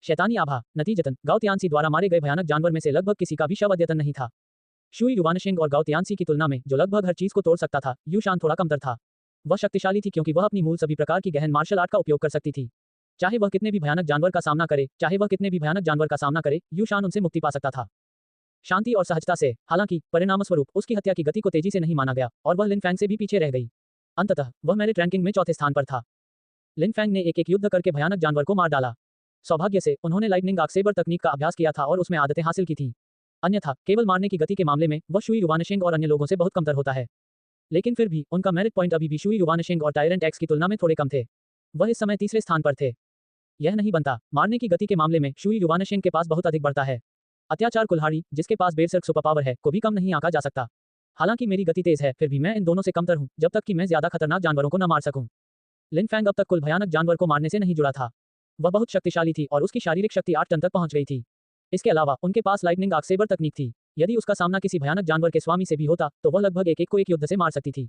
शैतानी आभा। नतीजतन गाओ तियानसी द्वारा मारे गए भयानक जानवर में से लगभग किसी का भी शव अद्यतन नहीं था। शुई युवानशिंग और गाओ तियानसी की तुलना में जो लगभग हर चीज को तोड़ सकता था, यूशान थोड़ा कमतर था। वह शक्तिशाली थी क्योंकि वह अपनी मूल सभी प्रकार की गहन मार्शल आर्ट का उपयोग कर सकती थी। चाहे वह कितने भी भयानक जानवर का सामना करे, यूशान उनसे मुक्ति पा सकता था, शांति और सहजता से। हालांकि परिणामस्वरूप उसकी हत्या की गति को तेजी से नहीं माना गया और वह लिन फैंग से भी पीछे रह गई। अंततः वह मेरिट रैंकिंग में चौथे स्थान पर था। लिन फैंग ने एक युद्ध करके भयानक जानवर को मार डाला। सौभाग्य से उन्होंने लाइटनिंग आर्क सेबर तकनीक का अभ्यास किया था और उसमें आदतें हासिल की थीं। अन्यथा केवल मारने की गति के मामले में वह शुई युवानशिंग और अन्य लोगों से बहुत कमतर होता है। लेकिन फिर भी उनका मेरिट पॉइंट अभी भी शुई युवानशिंग और टायरेंट एक्स की तुलना में थोड़े कम थे। वह इस समय तीसरे स्थान पर थे। यह नहीं बनता, मारने की गति के मामले में शुई युवानशिंग के पास बहुत अधिक बढ़ता है। अत्याचार कुल्हाड़ी, जिसके पास बेरसर्क सुपर पावर है, को भी कम नहीं आंका जा सकता। हालांकि मेरी गति तेज है, फिर भी मैं इन दोनों से कमतर हूं, जब तक कि मैं ज्यादा खतरनाक जानवरों को न मार सकूं। लिन फैंग अब तक कुल भयानक जानवर को मारने से नहीं जुड़ा था। वह बहुत शक्तिशाली थी और उसकी शारीरिक शक्ति 8 टन तक पहुंच गई थी। इसके अलावा उनके पास लाइटनिंग आर्क सेबर तकनीक थी। यदि उसका सामना किसी भयानक जानवर के स्वामी से भी होता तो वह लगभग एक को एक युद्ध से मार सकती थी।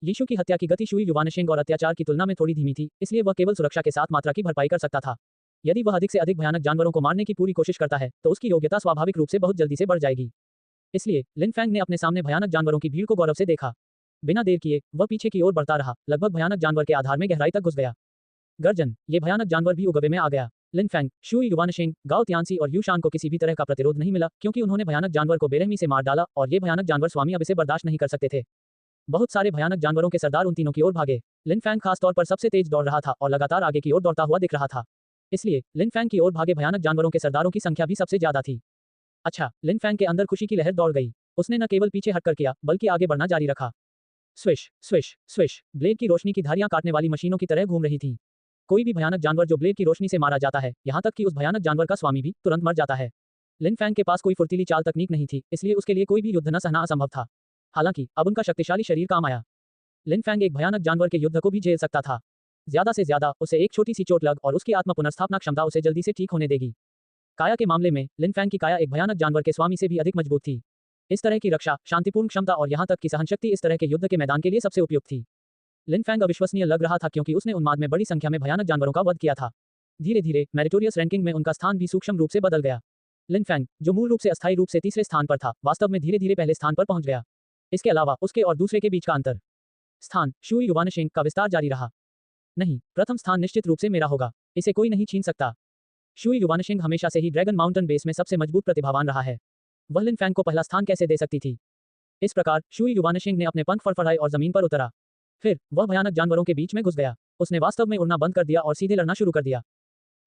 यीशु की हत्या की गति शुई युवानशिंग और अत्याचार की तुलना में थोड़ी धीमी थी, इसलिए वह केवल सुरक्षा के साथ मात्रा की भरपाई कर सकता था। यदि वह अधिक से अधिक भयानक जानवरों को मारने की पूरी कोशिश करता है तो उसकी योग्यता स्वाभाविक रूप से बहुत जल्दी से बढ़ जाएगी। इसलिए लिन फैंग ने अपने सामने भयानक जानवरों की भीड़ को गौरव से देखा। बिना देर किए वह पीछे की ओर बढ़ता रहा, लगभग भयानक जानवर के आधार में गहराई तक घुस गया। गर्जन, ये भयानक जानवर भी उगवे में आ गया। लिन फैंग, शुई युवानशिंग, गाओ तियानसी और यूशान को किसी भी तरह का प्रतिरोध नहीं मिला, क्योंकि उन्होंने भयानक जानवर को बेरहमी से मार डाला और ये भयानक जानवर स्वामी अब इसे बर्दाश्त नहीं कर सकते थे। बहुत सारे भयानक जानवरों के सरदार उन तीनों की ओर भागे। लिन फैंग खासतौर पर सबसे तेज दौड़ रहा था और लगातार आगे की ओर दौड़ता हुआ दिख रहा था। इसलिए लिन फैंग की ओर भागे भयानक जानवरों के सरदारों की संख्या भी सबसे ज्यादा थी। अच्छा, लिन फैंग के अंदर खुशी की लहर दौड़ गई। उसने न केवल पीछे हटकर किया, बल्कि आगे बढ़ना जारी रखा। स्विश स्विश स्विश, ब्लेड की रोशनी की धारियां काटने वाली मशीनों की तरह घूम रही थी। कोई भी भयानक जानवर जो ब्लेड की रोशनी से मारा जाता है, यहाँ तक कि उस भयानक जानवर का स्वामी भी, तुरंत मर जाता है। लिन फैंग के पास कोई फुर्तीली चाल तकनीक नहीं थी, इसलिए उसके लिए कोई भी युद्ध न सहना असंभव था। हालांकि अब उनका शक्तिशाली शरीर काम आया। लिन फैंग एक भयानक जानवर के युद्ध को भी झेल सकता था। ज्यादा से ज्यादा उसे एक छोटी सी चोट लग और उसकी आत्म पुनर्स्थापना क्षमता उसे जल्दी से ठीक होने देगी। काया के मामले में लिन फैंग की काया एक भयानक जानवर के स्वामी से भी अधिक मजबूत थी। इस तरह की रक्षा, शांतिपूर्ण क्षमता और यहाँ तक की सहनशक्ति इस तरह के युद्ध के मैदान के लिए सबसे उपयुक्त थी। लिन फैंग अविश्वसनीय लग रहा था क्योंकि उसने उन्माद में बड़ी संख्या में भयानक जानवरों का वध किया था। धीरे धीरे मेरिटोरियस रैंकिंग में उनका स्थान भी सूक्ष्म रूप से बदल गया। लिन फैंग, जो मूल रूप से अस्थायी रूप से तीसरे स्थान पर था, वास्तव में धीरे धीरे पहले स्थान पर पहुंच गया। इसके अलावा उसके और दूसरे के बीच का अंतर स्थान शुई युवानशिंग का विस्तार जारी रहा। नहीं, प्रथम स्थान निश्चित रूप से मेरा होगा, इसे कोई नहीं छीन सकता। शुई युवानशिंग हमेशा से ही ड्रैगन माउंटेन बेस में सबसे मजबूत प्रतिभावान रहा है। वह लिन फैंग को पहला स्थान कैसे दे सकती थी? इस प्रकार शुई युवानशिंग ने अपने पंख फड़फड़ाए और जमीन पर उतरा। फिर वह भयानक जानवरों के बीच में घुस गया। उसने वास्तव में उड़ना बंद कर दिया और सीधे लड़ना शुरू कर दिया।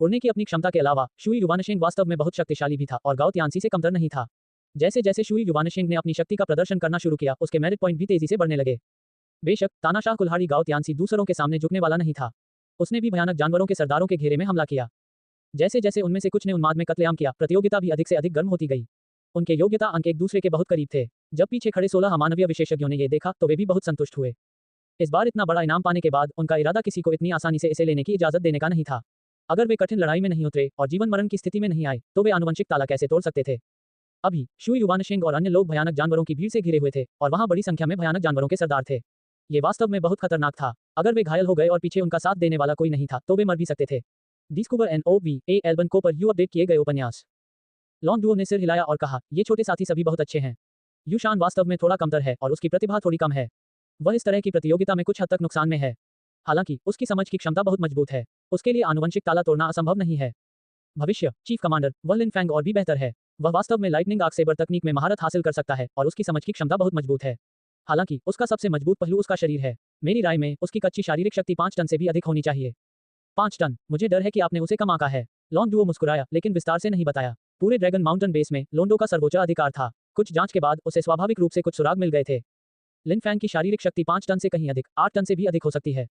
उड़ने की अपनी क्षमता के अलावा शुई युवानशिंग वास्तव में बहुत शक्तिशाली भी था और गाओ तियानसी से कमतर नहीं था। जैसे जैसे शुई युवानशिंग ने अपनी शक्ति का प्रदर्शन करना शुरू किया, उसके मेरिट पॉइंट भी तेजी से बढ़ने लगे। बेशक तानाशाह कुल्हाड़ी गाओ तियानसी दूसरों के सामने झुकने वाला नहीं था। उसने भी भयानक जानवरों के सरदारों के घेरे में हमला किया। जैसे जैसे उनमें से कुछ ने उन्माद में कत्लेआम किया, प्रतियोगिता भी अधिक से अधिक गर्म होती गई। उनके योग्यता अंक एक दूसरे के बहुत करीब थे। जब पीछे खड़े 16 अमानवीय विशेषज्ञों ने यह देखा तो वे भी बहुत संतुष्ट हुए। इस बार इतना बड़ा इनाम पाने के बाद उनका इरादा किसी को इतनी आसानी से इसे लेने की इजाजत देने का नहीं था। अगर वे कठिन लड़ाई में नहीं उतरे और जीवन मरण की स्थिति में नहीं आए तो वे आनुवंशिक ताला कैसे तोड़ सकते थे? अभी शुई युवानशिंग और अन्य लोग भयानक जानवरों की भीड़ से घिरे हुए थे और वहां बड़ी संख्या में भयानक जानवरों के सरदार थे। ये वास्तव में बहुत खतरनाक था। अगर वे घायल हो गए और पीछे उनका साथ देने वाला कोई नहीं था तो वे मर भी सकते थे। डिस्कवर NOVA एल्बन को पर यू अपडेट किए गए उपन्यास। लॉन्ग डुओ ने सिर हिलाया और कहा, ये छोटे साथी सभी बहुत अच्छे हैं। यूशान वास्तव में थोड़ा कमतर है और उसकी प्रतिभा थोड़ी कम है। वह इस तरह की प्रतियोगिता में कुछ हद तक नुकसान में है। हालांकि उसकी समझ की क्षमता बहुत मजबूत है। उसके लिए आनुवंशिक ताला तोड़ना असंभव नहीं है। भविष्य चीफ कमांडर, वह लिन फैंग और भी बेहतर है। वह वास्तव में लाइटनिंग आर्क सेबर तकनीक में महारत हासिल कर सकता है और उसकी समझ की क्षमता बहुत मजबूत है। हालांकि उसका सबसे मजबूत पहलू उसका शरीर है। मेरी राय में उसकी कच्ची शारीरिक शक्ति 5 टन से भी अधिक होनी चाहिए। 5 टन? मुझे डर है कि आपने उसे कम आंका है। लॉन्ग डुओ मुस्कुराया, लेकिन विस्तार से नहीं बताया। पूरे ड्रैगन माउंटेन बेस में लोंडो का सर्वोच्च अधिकार था। कुछ जांच के बाद उसे स्वाभाविक रूप से कुछ सुराग मिल गए थे। लिन फैंग की शारीरिक शक्ति 5 टन से कहीं अधिक, 8 टन से भी अधिक हो सकती है।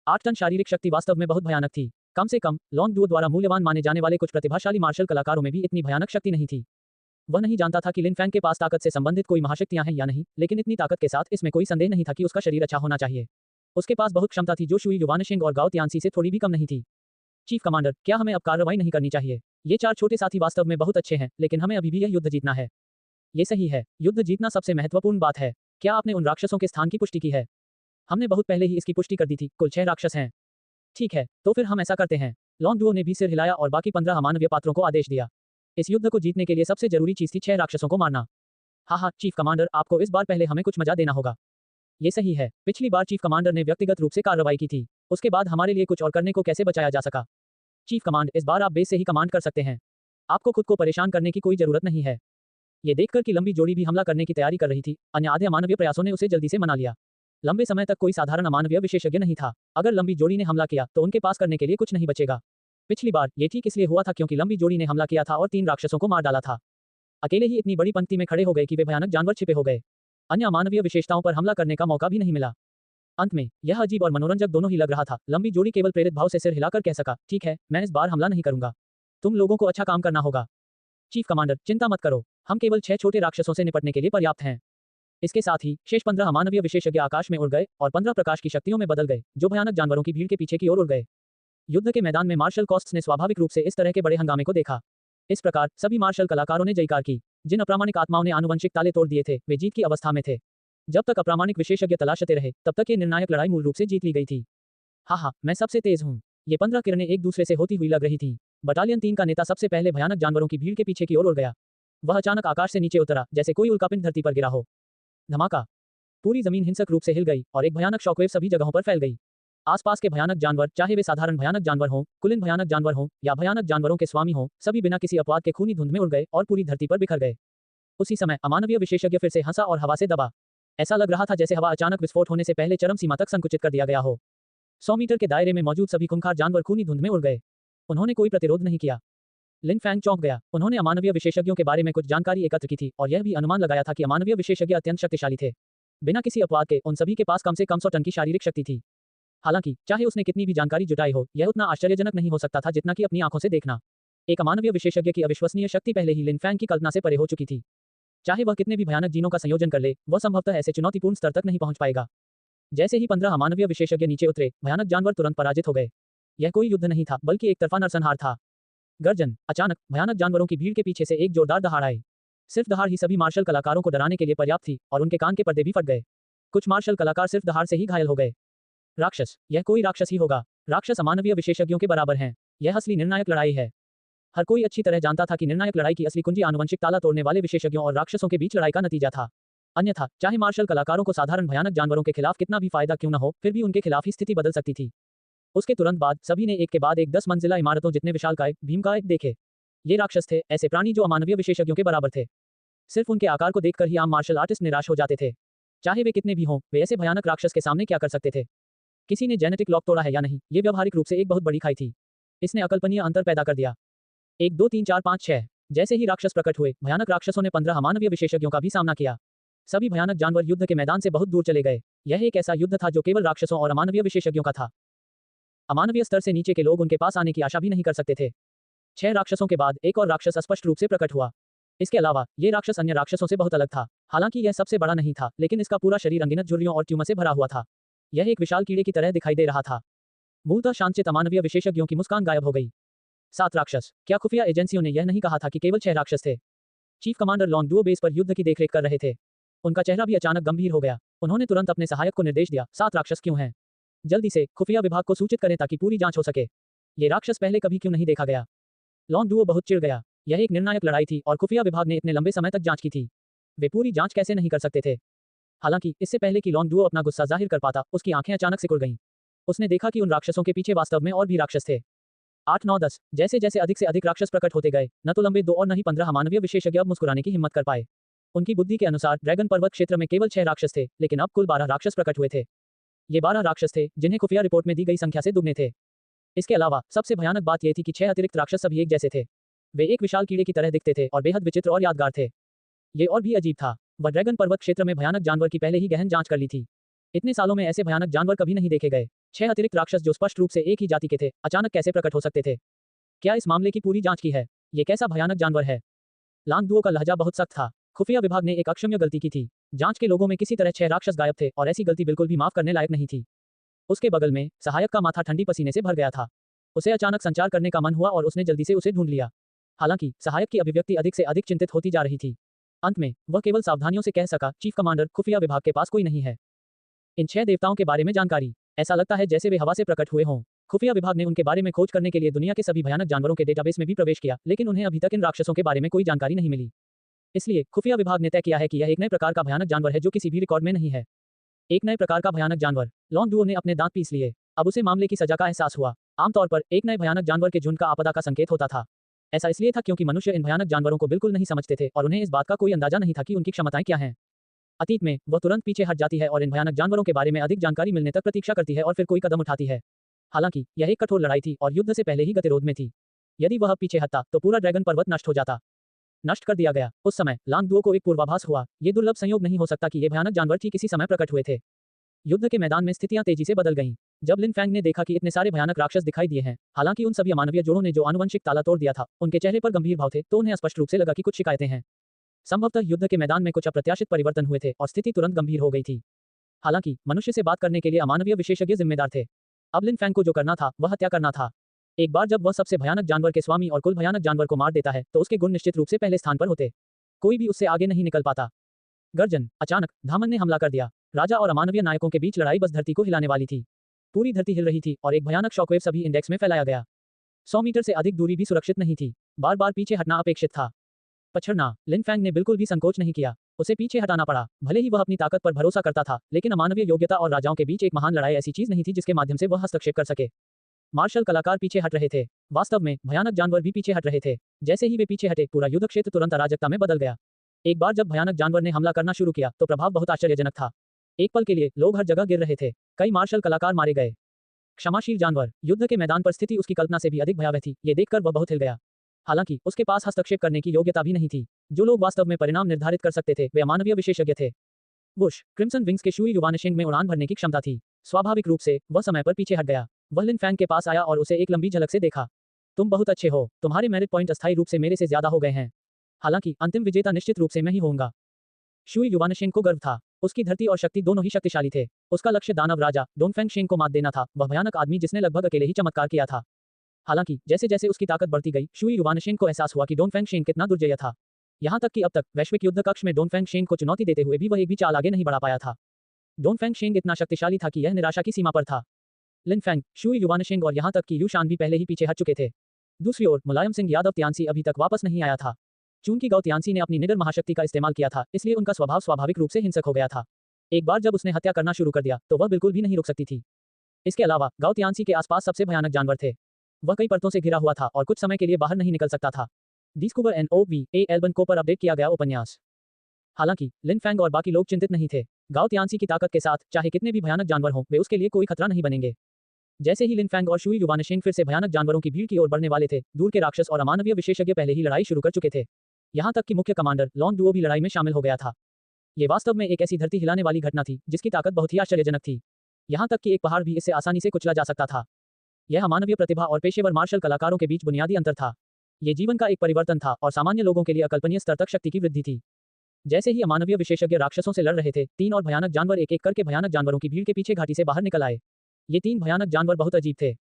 8 टन शारीरिक शक्ति वास्तव में बहुत भयानक थी। कम से कम लॉन्ग डुओ द्वारा मूल्यवान माने जाने वाले कुछ प्रतिभाशाली मार्शल कलाकारों में भी इतनी भयानक शक्ति नहीं थी। वह नहीं जानता था कि लिन फैंग के पास ताकत से संबंधित कोई महाशक्तियां हैं या नहीं, लेकिन इतनी ताकत के साथ इसमें कोई संदेह नहीं था कि उसका शरीर अच्छा होना चाहिए। उसके पास बहुत क्षमता थी जो शुई युवानशिंग और गाओ तियानसी से थोड़ी भी कम नहीं थी। चीफ कमांडर, क्या हमें अब कार्रवाई नहीं करनी चाहिए? ये 4 छोटे साथी वास्तव में बहुत अच्छे हैं, लेकिन हमें अभी भी यह युद्ध जीतना है। ये सही है, युद्ध जीतना सबसे महत्वपूर्ण बात है। क्या आपने उन राक्षसों के स्थान की पुष्टि की है? हमने बहुत पहले ही इसकी पुष्टि कर दी थी। कुल 6 राक्षस हैं। ठीक है, तो फिर हम ऐसा करते हैं। लॉन्ग डुओ ने भी सिर हिलाया और बाकी 15 अमानवीय पात्रों को आदेश दिया। इस युद्ध को जीतने के लिए सबसे जरूरी चीज थी 6 राक्षसों को मारना। हाँ, चीफ कमांडर, आपको इस बार पहले हमें कुछ मजा देना होगा। ये सही है, पिछली बार चीफ कमांडर ने व्यक्तिगत रूप से कार्रवाई की थी। उसके बाद हमारे लिए कुछ और करने को कैसे बचाया जा सका? चीफ कमांड, इस बार आप बेस से ही कमांड कर सकते हैं। आपको खुद को परेशान करने की कोई जरूरत नहीं है। ये देखकर कि लंबी जोड़ी भी हमला करने की तैयारी कर रही थी, अन्य आधे अमानवीय प्रयासों ने उसे जल्दी से मना लिया। लंबे समय तक कोई साधारण अमानवीय विशेषज्ञ नहीं था। अगर लंबी जोड़ी ने हमला किया तो उनके पास करने के लिए कुछ नहीं बचेगा। पिछली बार ये ठीक इसलिए हुआ था क्योंकि लंबी जोड़ी ने हमला किया था और 3 राक्षसों को मार डाला था। अकेले ही इतनी बड़ी पंक्ति में खड़े हो गए कि वे भयानक जानवर छिपे हो गए। अन्य अमानवीय विशेषताओं पर हमला करने का मौका भी नहीं मिला। अंत में यह अजीब और मनोरंजक दोनों ही लग रहा था। लंबी जोड़ी केवल प्रेरित भाव से सिर हिलाकर कह सका, ठीक है, मैं इस बार हमला नहीं करूंगा। तुम लोगों को अच्छा काम करना होगा। चीफ कमांडर, चिंता मत करो, हम केवल 6 छोटे राक्षसों से निपटने के लिए पर्याप्त हैं। इसके साथ ही शेष 15 अमानवीय विशेषज्ञ आकाश में उड़ गए और 15 प्रकाश की शक्तियों में बदल गए, जो भयानक जानवरों की भीड़ के पीछे की ओर उड़ गए। युद्ध के मैदान में मार्शल कॉस्ट्स ने स्वाभाविक रूप से इस तरह के बड़े हंगामे को देखा। इस प्रकार सभी मार्शल कलाकारों ने जयकार की। जिन अप्रामाणिक आत्माओं ने आनुवंशिक ताले तोड़ दिए थे, वे जीत की अवस्था में थे। जब तक अप्रामाणिक विशेषज्ञ तलाशते रहे, तब तक ये निर्णायक लड़ाई मूल रूप से जीत ली गई थी। हाँ, मैं सबसे तेज हूँ। ये 15 किरणें एक दूसरे से होती हुई लग रही थीं। बटालियन 3 का नेता सबसे पहले भयानक जानवरों की भीड़ के पीछे की ओर उड़ गया। वह अचानक आकाश से नीचे उतरा, जैसे कोई उल्कापिंड धरती पर गिरा हो। धमाका! पूरी जमीन हिंसक रूप से हिल गई और एक भयानक शॉकवेव सभी जगहों पर फैल गई। आसपास के भयानक जानवर, चाहे वे साधारण भयानक जानवर हों, कुलीन भयानक जानवर हों या भयानक जानवरों के स्वामी हों, सभी बिना किसी अपवाद के खूनी धुंध में उड़ गए और पूरी धरती पर बिखर गए। उसी समय अमानवीय विशेषज्ञ फिर से हंसा और हवा से दबा। ऐसा लग रहा था जैसे हवा अचानक विस्फोट होने से पहले चरम सीमा तक संकुचित कर दिया गया हो। 100 मीटर के दायरे में मौजूद सभी खूंखार जानवर खूनी धुंध में उड़ गए। उन्होंने कोई प्रतिरोध नहीं किया। लिन फैंग चौंक गया। उन्होंने अमानवीय विशेषज्ञों के बारे में कुछ जानकारी एकत्र की थी और यह भी अनुमान लगाया था कि अमानवीय विशेषज्ञ अत्यंत शक्तिशाली थे। बिना किसी अपवाद के उन सभी के पास कम से कम 100 टन की शारीरिक शक्ति थी। हालांकि चाहे उसने कितनी भी जानकारी जुटाई हो, यह उतना आश्चर्यजनक नहीं हो सकता था जितना कि अपनी आंखों से देखना। एक अमानवीय विशेषज्ञ की अविश्वसनीय शक्ति पहले ही लिन फैंग की कल्पना से परे हो चुकी थी। चाहे वह कितने भी भयानक जीनों का संयोजन कर ले, वह संभवतः ऐसे चुनौतीपूर्ण स्तर तक नहीं पहुंच पाएगा। जैसे ही 15 अमानवीय विशेषज्ञ नीचे उतरे, भयानक जानवर तुरंत पराजित हो गए। यह कोई युद्ध नहीं था, बल्कि एक तरफा नरसंहार था। गर्जन! अचानक भयानक जानवरों की भीड़ के पीछे से एक जोरदार दहाड़ आई। सिर्फ दहाड़ ही सभी मार्शल कलाकारों को डराने के लिए पर्याप्त थी और उनके कान के पर्दे भी फट गए। कुछ मार्शल कलाकार सिर्फ दहाड़ से ही घायल हो गए। राक्षस! यह कोई राक्षस ही होगा। राक्षस अमानवीय विशेषज्ञों के बराबर हैं। यह असली निर्णायक लड़ाई है। हर कोई अच्छी तरह जानता था कि निर्णायक लड़ाई की असली कुंजी आनुवंशिक ताला तोड़ने वाले विशेषज्ञों और राक्षसों के बीच लड़ाई का नतीजा था। अन्यथा चाहे मार्शल कलाकारों को साधारण भयानक जानवरों के खिलाफ कितना भी फायदा क्यों न हो, फिर भी उनके खिलाफ ही स्थिति बदल सकती थी। उसके तुरंत बाद सभी ने एक के बाद एक 10 मंजिला इमारतों जितने विशालकाय भीमकाय देखे। ये राक्षस थे, ऐसे प्राणी जो अमानवीय विशेषज्ञों के बराबर थे। सिर्फ उनके आकार को देखकर ही आम मार्शल आर्टिस्ट निराश हो जाते थे। चाहे वे कितने भी हों, वे ऐसे भयानक राक्षस के सामने क्या कर सकते थे? किसी ने जेनेटिक लॉक तोड़ा है या नहीं, ये व्यावहारिक रूप से एक बहुत बड़ी खाई थी। इसने अकल्पनीय अंतर पैदा कर दिया। 1 2 3 4 5 6 जैसे ही राक्षस प्रकट हुए, भयानक राक्षसों ने 15 अमानवीय विशेषज्ञों का भी सामना किया। सभी भयानक जानवर युद्ध के मैदान से बहुत दूर चले गए। यह एक ऐसा युद्ध था जो केवल राक्षसों और अमानवीय विशेषज्ञों का था। अमानवीय स्तर से नीचे के लोग उनके पास आने की आशा भी नहीं कर सकते थे। 6 राक्षसों के बाद एक और राक्षस स्पष्ट रूप से प्रकट हुआ। इसके अलावा ये राक्षस अन्य राक्षसों से बहुत अलग था। हालांकि यह सबसे बड़ा नहीं था, लेकिन इसका पूरा शरीर अनगिनत झुर्रियों और ट्यूमर से भरा हुआ था। यह एक विशाल कीड़े की तरह दिखाई दे रहा था। मूलतः शांतचित्त अमानवीय विशेषज्ञों की मुस्कान गायब हो गई। 7 राक्षस! क्या खुफिया एजेंसियों ने यह नहीं कहा था कि केवल 6 राक्षस थे? Chief commander long Duo base पर युद्ध की देखरेख कर रहे थे। उनका चेहरा भी अचानक गंभीर हो गया। उन्होंने तुरंत अपने सहायक को निर्देश दिया, 7 राक्षस क्यों हैं? जल्दी से खुफिया विभाग को सूचित करें ताकि पूरी जांच हो सके। ये राक्षस पहले कभी क्यों नहीं देखा गया? लॉन्ग डुओ बहुत चिढ़ गया। यह एक निर्णायक लड़ाई थी और खुफिया विभाग ने इतने लंबे समय तक जांच की थी। वे पूरी जांच कैसे नहीं कर सकते थे? हालांकि इससे पहले कि लॉन्ग डुओ अपना गुस्सा जाहिर कर पाता, उसकी आंखें अचानक सिकुड़ गईं। उसने देखा कि उन राक्षसों के पीछे वास्तव में और भी राक्षस थे। 8, 9, 10 जैसे जैसे अधिक से अधिक राक्षस प्रकट होते गए, न तो लंबे 2 और न ही 15 अमानवीय विशेषज्ञ अब मुस्कुराने की हिम्मत कर पाए। उनकी बुद्धि के अनुसार ड्रैगन पर्वत क्षेत्र में केवल 6 राक्षस थे, लेकिन अब कुल 12 राक्षस प्रकट हुए थे। ये 12 राक्षस थे, जिन्हें खुफिया रिपोर्ट में दी गई संख्या से दुगने थे। इसके अलावा सबसे भयानक बात यह थी कि 6 अतिरिक्त राक्षस सभी एक जैसे थे। वे एक विशाल कीड़े की तरह दिखते थे और बेहद विचित्र और यादगार थे। ये और भी अजीब था, वह ड्रैगन पर्वत क्षेत्र में भयानक जानवर की पहले ही गहन जांच कर ली थी। इतने सालों में ऐसे भयानक जानवर कभी नहीं देखे गए। 6 अतिरिक्त राक्षस जो स्पष्ट रूप से एक ही जाति के थे, अचानक कैसे प्रकट हो सकते थे? क्या इस मामले की पूरी जांच की है? ये कैसा भयानक जानवर है? लांगडुओ का लहजा बहुत सख्त था। खुफिया विभाग ने एक अक्षम्य गलती की थी। जांच के लोगों में किसी तरह 6 राक्षस गायब थे और ऐसी गलती बिल्कुल भी माफ करने लायक नहीं थी। उसके बगल में सहायक का माथा ठंडी पसीने से भर गया था। उसे अचानक संचार करने का मन हुआ और उसने जल्दी से उसे ढूंढ लिया। हालांकि सहायक की अभिव्यक्ति अधिक से अधिक चिंतित होती जा रही थी। अंत में वह केवल सावधानियों से कह सका, चीफ कमांडर, खुफिया विभाग के पास कोई नहीं है। इन 6 देवताओं के बारे में जानकारी। ऐसा लगता है जैसे वे हवा से प्रकट हुए हों। खुफिया विभाग ने उनके बारे में खोज करने के लिए दुनिया के सभी भयानक जानवरों के डेटाबेस में भी प्रवेश किया, लेकिन उन्हें अभी तक इन राक्षसों के बारे में कोई जानकारी नहीं मिली। इसलिए खुफिया विभाग ने तय किया है कि यह एक नए प्रकार का भयानक जानवर है जो किसी भी रिकॉर्ड में नहीं है। एक नए प्रकार का भयानक जानवर। लॉन्गडुओ ने अपने दांत पीस लिए। अब उसे मामले की सजा का एहसास हुआ। आमतौर पर एक नए भयानक जानवर के झुंड का आपदा का संकेत होता था। ऐसा इसलिए था क्योंकि मनुष्य इन भयानक जानवरों को बिल्कुल नहीं समझते थे और उन्हें इस बात का कोई अंदाजा नहीं था कि उनकी क्षमताएं क्या हैं। अतीत में वह तुरंत पीछे हट जाती है और इन भयानक जानवरों के बारे में अधिक जानकारी मिलने तक प्रतीक्षा करती है और फिर कोई कदम उठाती है। हालांकि यह एक कठोर लड़ाई थी और युद्ध से पहले ही गतिरोध में थी। यदि वह पीछे हटता तो पूरा ड्रैगन पर्वत नष्ट हो जाता। नष्ट कर दिया गया। उस समय लांगडुओ को एक पूर्वाभास हुआ। ये दुर्लभ संयोग नहीं हो सकता कि ये भयानक जानवर ठीक इसी समय प्रकट हुए थे। युद्ध के मैदान में स्थितियां तेजी से बदल गईं। जब लिन फैंग ने देखा कि इतने सारे भयानक राक्षस दिखाई दिए हैं, हालांकि उन सभी अमानवीय जोड़ों ने जो आनुवंशिक ताला तोड़ दिया था, उनके चेहरे पर गंभीर भाव थे, तो उन्हें स्पष्ट रूप से लगा कि कुछ शिकायतें हैं। संभवतः युद्ध के मैदान में कुछ अप्रत्याशित परिवर्तन हुए थे और स्थिति तुरंत गंभीर हो गई थी। हालांकि मनुष्य से बात करने के लिए अमानवीय विशेषज्ञ जिम्मेदार थे। अब लिन फैंग को जो करना था वह हत्या करना था। एक बार जब वह सबसे भयानक जानवर के स्वामी और कुल भयानक जानवर को मार देता है तो उसके गुण निश्चित रूप से पहले स्थान पर होते। कोई भी उससे आगे नहीं निकल पाता। गर्जन। अचानक धामन ने हमला कर दिया। राजा और अमानवीय नायकों के बीच लड़ाई बस धरती को हिलाने वाली थी। पूरी धरती हिल रही थी और एक भयानक शॉकवेव सभी इंडेक्स में फैलाया गया। 100 मीटर से अधिक दूरी भी सुरक्षित नहीं थी। बार बार पीछे हटना अपेक्षित था। पछड़ना। लिन फैंग ने बिल्कुल भी संकोच नहीं किया। उसे पीछे हटाना पड़ा। भले ही वह अपनी ताकत पर भरोसा करता था, लेकिन अमानवीय योग्यता और राजाओं के बीच एक महान लड़ाई ऐसी चीज नहीं थी जिसके माध्यम से वह हस्तक्षेप कर सके। मार्शल कलाकार पीछे हट रहे थे। वास्तव में भयानक जानवर भी पीछे हट रहे थे। जैसे ही वे पीछे हटे, पूरा युद्ध क्षेत्र तुरंत अराजकता में बदल गया। एक बार जब भयानक जानवर ने हमला करना शुरू किया तो प्रभाव बहुत आश्चर्यजनक था। एक पल के लिए लोग हर जगह गिर रहे थे। कई मार्शल कलाकार मारे गए। क्षमाशील जानवर। युद्ध के मैदान पर स्थिति उसकी कल्पना से भी अधिक भयावह थी। ये देखकर वह बहुत हिल गया। हालांकि उसके पास हस्तक्षेप करने की योग्यता भी नहीं थी। जो लोग वास्तव में परिणाम निर्धारित कर सकते थे वे अमानवीय विशेषज्ञ थे। वुश। क्रिम्सन विंग्स के शुई युवानशिंग में उड़ान भरने की क्षमता थी। स्वाभाविक रूप से वह समय पर पीछे हट गया। वह लिन फैंग के पास आया और उसे एक लंबी झलक से देखा। तुम बहुत अच्छे हो। तुम्हारे मेरिट पॉइंट अस्थायी रूप से मेरे से ज्यादा हो गए हैं। हालांकि अंतिम विजेता निश्चित रूप से मैं ही होऊंगा। शुई युवानशिंग को गर्व था। उसकी धरती और शक्ति दोनों ही शक्तिशाली थे। उसका लक्ष्य दानव राजा डोंगफेंग शेंग को मात देना था, वह भयानक आदमी जिसने लगभग अकेले ही चमत्कार किया था। हालांकि जैसे जैसे उसकी ताकत बढ़ती गई, शुई युवानशिंग को एहसास हुआ कि डोंगफेंग शेंग कितना दुर्जय था। यहां तक कि अब तक वैश्विक युद्ध कक्ष में डोंगफेंग शेंग को चुनौती देते हुए भी वह एक भी चाल आगे नहीं बढ़ा पाया था। डोंगफेंग शेंग इतना शक्तिशाली था कि यह निराशा की सीमा पर था। लिन फैंग, शुई युवानशिंग और यहां तक कि यू शान भी पहले ही पीछे हट चुके थे। दूसरी ओर मुलायम सिंह यादव त्यांसी अभी तक वापस नहीं आया था। चूंकि गाओ त्यांसी ने अपनी निडर महाशक्ति का इस्तेमाल किया था, इसलिए उनका स्वभाव स्वाभाविक रूप से हिंसक हो गया था। एक बार जब उसने हत्या करना शुरू कर दिया तो वह बिल्कुल भी नहीं रुक सकती थी। इसके अलावा गाओ त्यांसी के आसपास सबसे भयानक जानवर थे। वह कई परतों से घिरा हुआ था और कुछ समय के लिए बाहर नहीं निकल सकता था। डिस्कवर NOVA एल्बन को पर अपडेट किया गया उपन्यास। हालांकि लिन फैंग और बाकी लोग चिंतित नहीं थे। गाओ त्यांसी की ताकत के साथ चाहे कितने भी भयानक जानवर हों, वे उसके लिए कोई खतरा नहीं बनेंगे। जैसे ही लिन फैंग और शुई युवानशिंग फिर से भयानक जानवरों की भीड़ की ओर बढ़ने वाले थे, दूर के राक्षस और अमानवीय विशेषज्ञ पहले ही लड़ाई शुरू कर चुके थे। यहां तक कि मुख्य कमांडर लॉन्गडुओ भी लड़ाई में शामिल हो गया था। ये वास्तव में एक ऐसी धरती हिलाने वाली घटना थी जिसकी ताकत बहुत ही आश्चर्यजनक थी। यहां तक कि एक पहाड़ भी इससे आसानी से कुचला जा सकता था। यह अमानवीय प्रतिभा और पेशेवर मार्शल कलाकारों के बीच बुनियादी अंतर था। ये जीवन का एक परिवर्तन था और सामान्य लोगों के लिए अकल्पनीय स्तर तक शक्ति की वृद्धि थी। जैसे ही अमानवीय विशेषज्ञ राक्षसों से लड़ रहे थे, 3 और भयानक जानवर एक एक करके भयानक जानवरों की भीड़ के पीछे घाटी से बाहर निकल आए। ये 3 भयानक जानवर बहुत अजीब थे।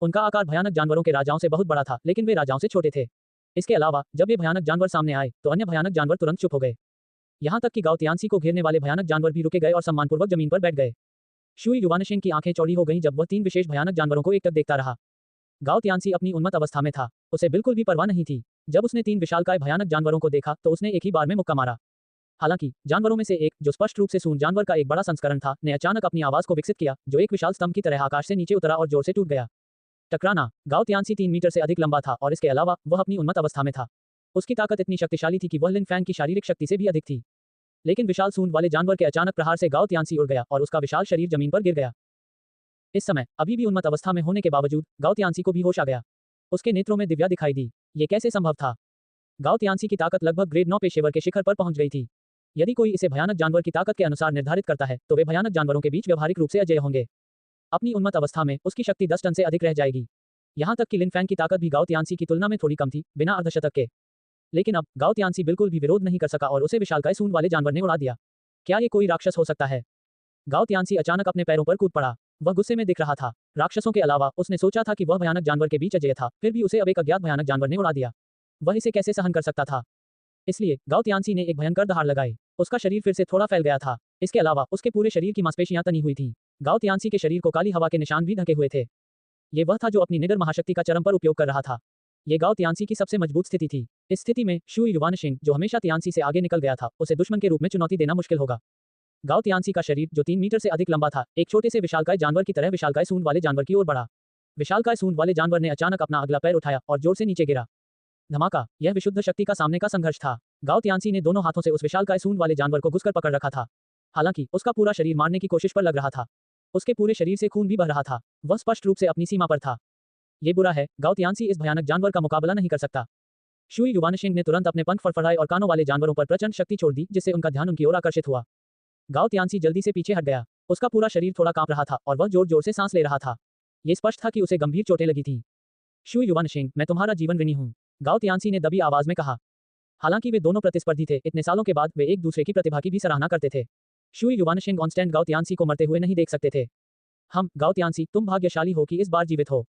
उनका आकार भयानक जानवरों के राजाओं से बहुत बड़ा था, लेकिन वे राजाओं से छोटे थे। इसके अलावा जब ये भयानक जानवर सामने आए तो अन्य भयानक जानवर तुरंत चुप हो गए। यहां तक कि गाओ त्यांसी को घेरने वाले भयानक जानवर भी रुके गए और सम्मानपूर्वक जमीन पर बैठ गए। शुई युवानशिंग की आंखें चौड़ी हो गईं जब वह 3 विशेष भयानक जानवरों को एकटक देखता रहा। गाओ त्यांसी अपनी उन्मत्त अवस्था में था। उसे बिल्कुल भी परवाह नहीं थी। जब उसने 3 विशालकाय भयानक जानवरों को देखा तो उसने एक ही बार में मुक्का मारा। हालांकि जानवरों में से एक, जो स्पष्ट रूप से सून जानवर का एक बड़ा संस्करण था, ने अचानक अपनी आवाज को विकसित किया, जो एक विशाल स्तंभ की तरह आकाश से नीचे उतरा और जोर से टूट गया। टकराना। गाओ तियानसी 3 मीटर से अधिक लंबा था और इसके अलावा वह अपनी उन्मत्त अवस्था में था। उसकी ताकत इतनी शक्तिशाली थी कि वह लिन फैंग की शारीरिक शक्ति से भी अधिक थी। लेकिन विशाल सूंड वाले जानवर के अचानक प्रहार से गाओ तियानसी उड़ गया और उसका विशाल शरीर जमीन पर गिर गया। इस समय अभी भी उन्मत्त अवस्था में होने के बावजूद गाओ तियानसी को भी होश आ गया। उसके नेत्रों में दिव्या दिखाई दी। ये कैसे संभव था? गाओ तियानसी की ताकत लगभग ग्रेड 9 पेशेवर के शिखर पर पहुंच गई थी। यदि कोई इसे भयानक जानवर की ताकत के अनुसार निर्धारित करता है, तो वे भयानक जानवरों के बीच व्यवहारिक रूप से अजेय होंगे। अपनी उन्मत्त अवस्था में उसकी शक्ति 10 टन से अधिक रह जाएगी। यहां तक कि लिन फैंग की ताकत भी गाओ तियानसी की तुलना में थोड़ी कम थी, बिना अर्धशतक के। लेकिन अब गाओ तियानसी बिल्कुल भी विरोध नहीं कर सका और उसे विशालकाय सूंड वाले जानवर ने उड़ा दिया। क्या ये कोई राक्षस हो सकता है? गाओ तियानसी अचानक अपने पैरों पर कूद पड़ा। वह गुस्से में दिख रहा था। राक्षसों के अलावा उसने सोचा था कि वह भयानक जानवर के बीच अजेय था, फिर भी उसे अब एक अज्ञात भयानक जानवर ने उड़ा दिया। वह इसे कैसे सहन कर सकता था? इसलिए गाओ तियानसी ने एक भयंकर दहाड़ लगाई। उसका शरीर फिर से थोड़ा फैल गया था। इसके अलावा उसके पूरे शरीर की मांसपेशियां तनी हुई थीं। गाओ तियानसी के शरीर को काली हवा के निशान भी ढके हुए थे। ये वह था जो अपनी निडर महाशक्ति का चरम पर उपयोग कर रहा था। ये गाओ तियानसी की सबसे मजबूत स्थिति थी। इस स्थिति में शुई युवानशिंग, जो हमेशा तियानसी से आगे निकल गया था, उसे दुश्मन के रूप में चुनौती देना मुश्किल होगा। गाओ तियानसी का शरीर, जो 3 मीटर से अधिक लंबा था, एक छोटे से विशालकाय जानवर की तरह विशालकाय सूंड वाले जानवर की ओर बढ़ा। विशालकाय सूंड वाले जानवर ने अचानक अपना अगला पैर उठाया और जोर से नीचे गिरा। धमाका। यह विशुद्ध शक्ति का सामने का संघर्ष था। गाओ तियानसी ने दोनों हाथों से उस विशालकाय सूंड वाले जानवर को घुसकर पकड़ रखा था। हालांकि उसका पूरा शरीर मारने की कोशिश पर लग रहा था। उसके पूरे शरीर से खून भी बह रहा था। वह स्पष्ट रूप से अपनी सीमा पर था। ये बुरा है, गाओ तियानसी इस भयानक जानवर का मुकाबला नहीं कर सकता। शुई युवानशिंग ने तुरंत अपने पंख फड़फड़ाए और कानों वाले जानवरों पर प्रचंड शक्ति छोड़ दी, जिससे उनका ध्यान उनकी ओर आकर्षित हुआ। गाओ तियानसी जल्दी से पीछे हट गया। उसका पूरा शरीर थोड़ा कांप रहा था और वह जोर जोर से सांस ले रहा था। ये स्पष्ट था कि उसे गंभीर चोटें लगी थीं। शुई युवानशिंग, मैं तुम्हारा जीवन ऋणी हूं, गाओ तियानसी ने दबी आवाज में कहा। हालांकि वे दोनों प्रतिस्पर्धी थे, इतने सालों के बाद वे एक दूसरे की प्रतिभा की भी सराहना करते थे। शुई युवानशिंग ऑनस्टैंड गाओ तियानसी को मरते हुए नहीं देख सकते थे। गाओ तियानसी, तुम भाग्यशाली हो कि इस बार जीवित हो।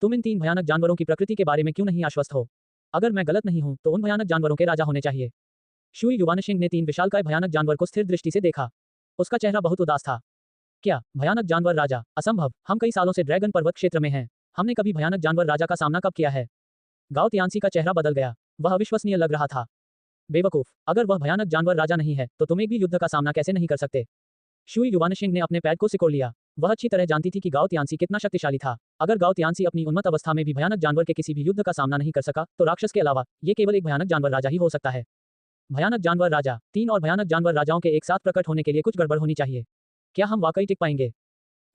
तुम इन 3 भयानक जानवरों की प्रकृति के बारे में क्यों नहीं आश्वस्त हो? अगर मैं गलत नहीं हूं, तो उन भयानक जानवरों के राजा होने चाहिए। शुई युवानशिंग ने 3 विशालकाय भयानक जानवर को स्थिर दृष्टि से देखा। उसका चेहरा बहुत उदास था। क्या भयानक जानवर राजा? असंभव। हम कई सालों से ड्रैगन पर्वत क्षेत्र में हैं। हमने कभी भयानक जानवर राजा का सामना कब किया है? गाओ तियानसी का चेहरा बदल गया। वह अविश्वसनीय लग रहा था। बेवकूफ, अगर वह भयानक जानवर राजा नहीं है, तो तुम एक भी युद्ध का सामना कैसे नहीं कर सकते? शुई युवानशिंग ने अपने पैर को सिकोड़ लिया। वह अच्छी तरह जानती थी कि गाओ तियानसी कितना शक्तिशाली था। अगर गाओ तियानसी अपनी उन्मत्त अवस्था में भी भयानक जानवर के किसी भी युद्ध का सामना नहीं कर सका, तो राक्षस के अलावा ये केवल एक भयानक जानवर राजा ही हो सकता है। भयानक जानवर राजा। 3 और भयानक जानवर राजाओं के एक साथ प्रकट होने के लिए कुछ गड़बड़ होनी चाहिए। क्या हम वाकई टिक पाएंगे?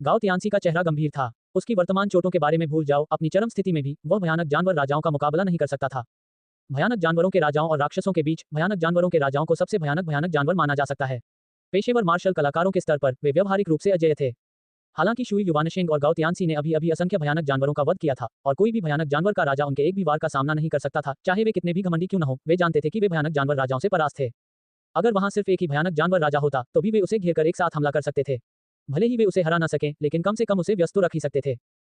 गाओ तियानसी का चेहरा गंभीर था। उसकी वर्तमान चोटों के बारे में भूल जाओ, अपनी चरम स्थिति में भी वह भयानक जानवर राजाओं का मुकाबला नहीं कर सकता था। भयानक जानवरों के राजाओं और राक्षसों के बीच भयानक जानवरों के राजाओं को सबसे भयानक जानवर माना जा सकता है। पेशेवर मार्शल कलाकारों के स्तर पर वे व्यवहारिक रूप से अजेय थे। हालांकि शुई युवानशिंग और गाओ तियानसी ने अभी असंख्य भयानक जानवरों का वध किया था, और कोई भी भयानक जानवर का राजा उनके एक भी वार का सामना नहीं कर सकता था, चाहे वे कितने भी घमंडी क्यों न हो। वे जानते थे कि वे भयानक जानवर राजाओं से परास्त थे। अगर वहां सिर्फ एक ही भयानक जानवर राजा होता, तो भी वे उसे घेरकर एक साथ हमला कर सकते थे। भले ही वे उसे हरा न सकें, लेकिन कम से कम उसे व्यस्त तो रख ही सकते थे।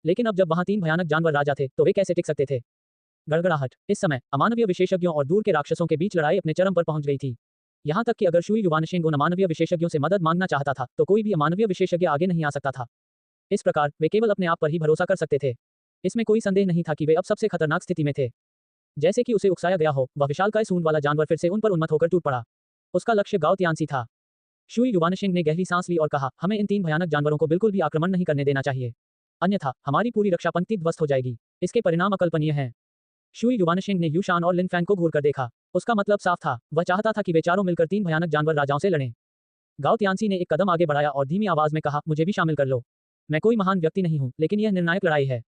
लेकिन अब जब वहां 3 भयानक जानवर राजा थे, तो वे कैसे टिक सकते थे? गड़गड़ाहट। इस समय अमानवीय विशेषज्ञों और दूर के राक्षसों के बीच लड़ाई अपने चरम पर पहुंच गई थी। यहां तक कि अगर शुई युवानशिंग उन अमानवीय विशेषज्ञों से मदद मांगना चाहता था, तो कोई भी अमानवीय विशेषज्ञ आगे नहीं आ सकता था। इस प्रकार वे केवल अपने आप पर ही भरोसा कर सकते थे। इसमें कोई संदेह नहीं था कि वे अब सबसे खतरनाक स्थिति में थे। जैसे कि उसे उकसाया गया हो, वह विशालकाय सूंड वाला जानवर फिर से उन पर उन्मत्त होकर टूट पड़ा। उसका लक्ष्य गाओ तियानसी था। शुई युवानशिंग ने गहरी सांस ली और कहा, हमें इन 3 भयानक जानवरों को बिल्कुल भी आक्रमण नहीं करने देना चाहिए, अन्यथा हमारी पूरी रक्षा पंक्ति ध्वस्त हो जाएगी। इसके परिणाम अकल्पनीय हैं। शुई युवानशिंग ने यूशान और लिन फैंग को घूरकर देखा। उसका मतलब साफ था, वह चाहता था कि वे चारों मिलकर 3 भयानक जानवर राजाओं से लड़ें। गाओ तियानसी ने एक कदम आगे बढ़ाया और धीमी आवाज में कहा, मुझे भी शामिल कर लो। मैं कोई महान व्यक्ति नहीं हूं, लेकिन यह निर्णायक लड़ाई है।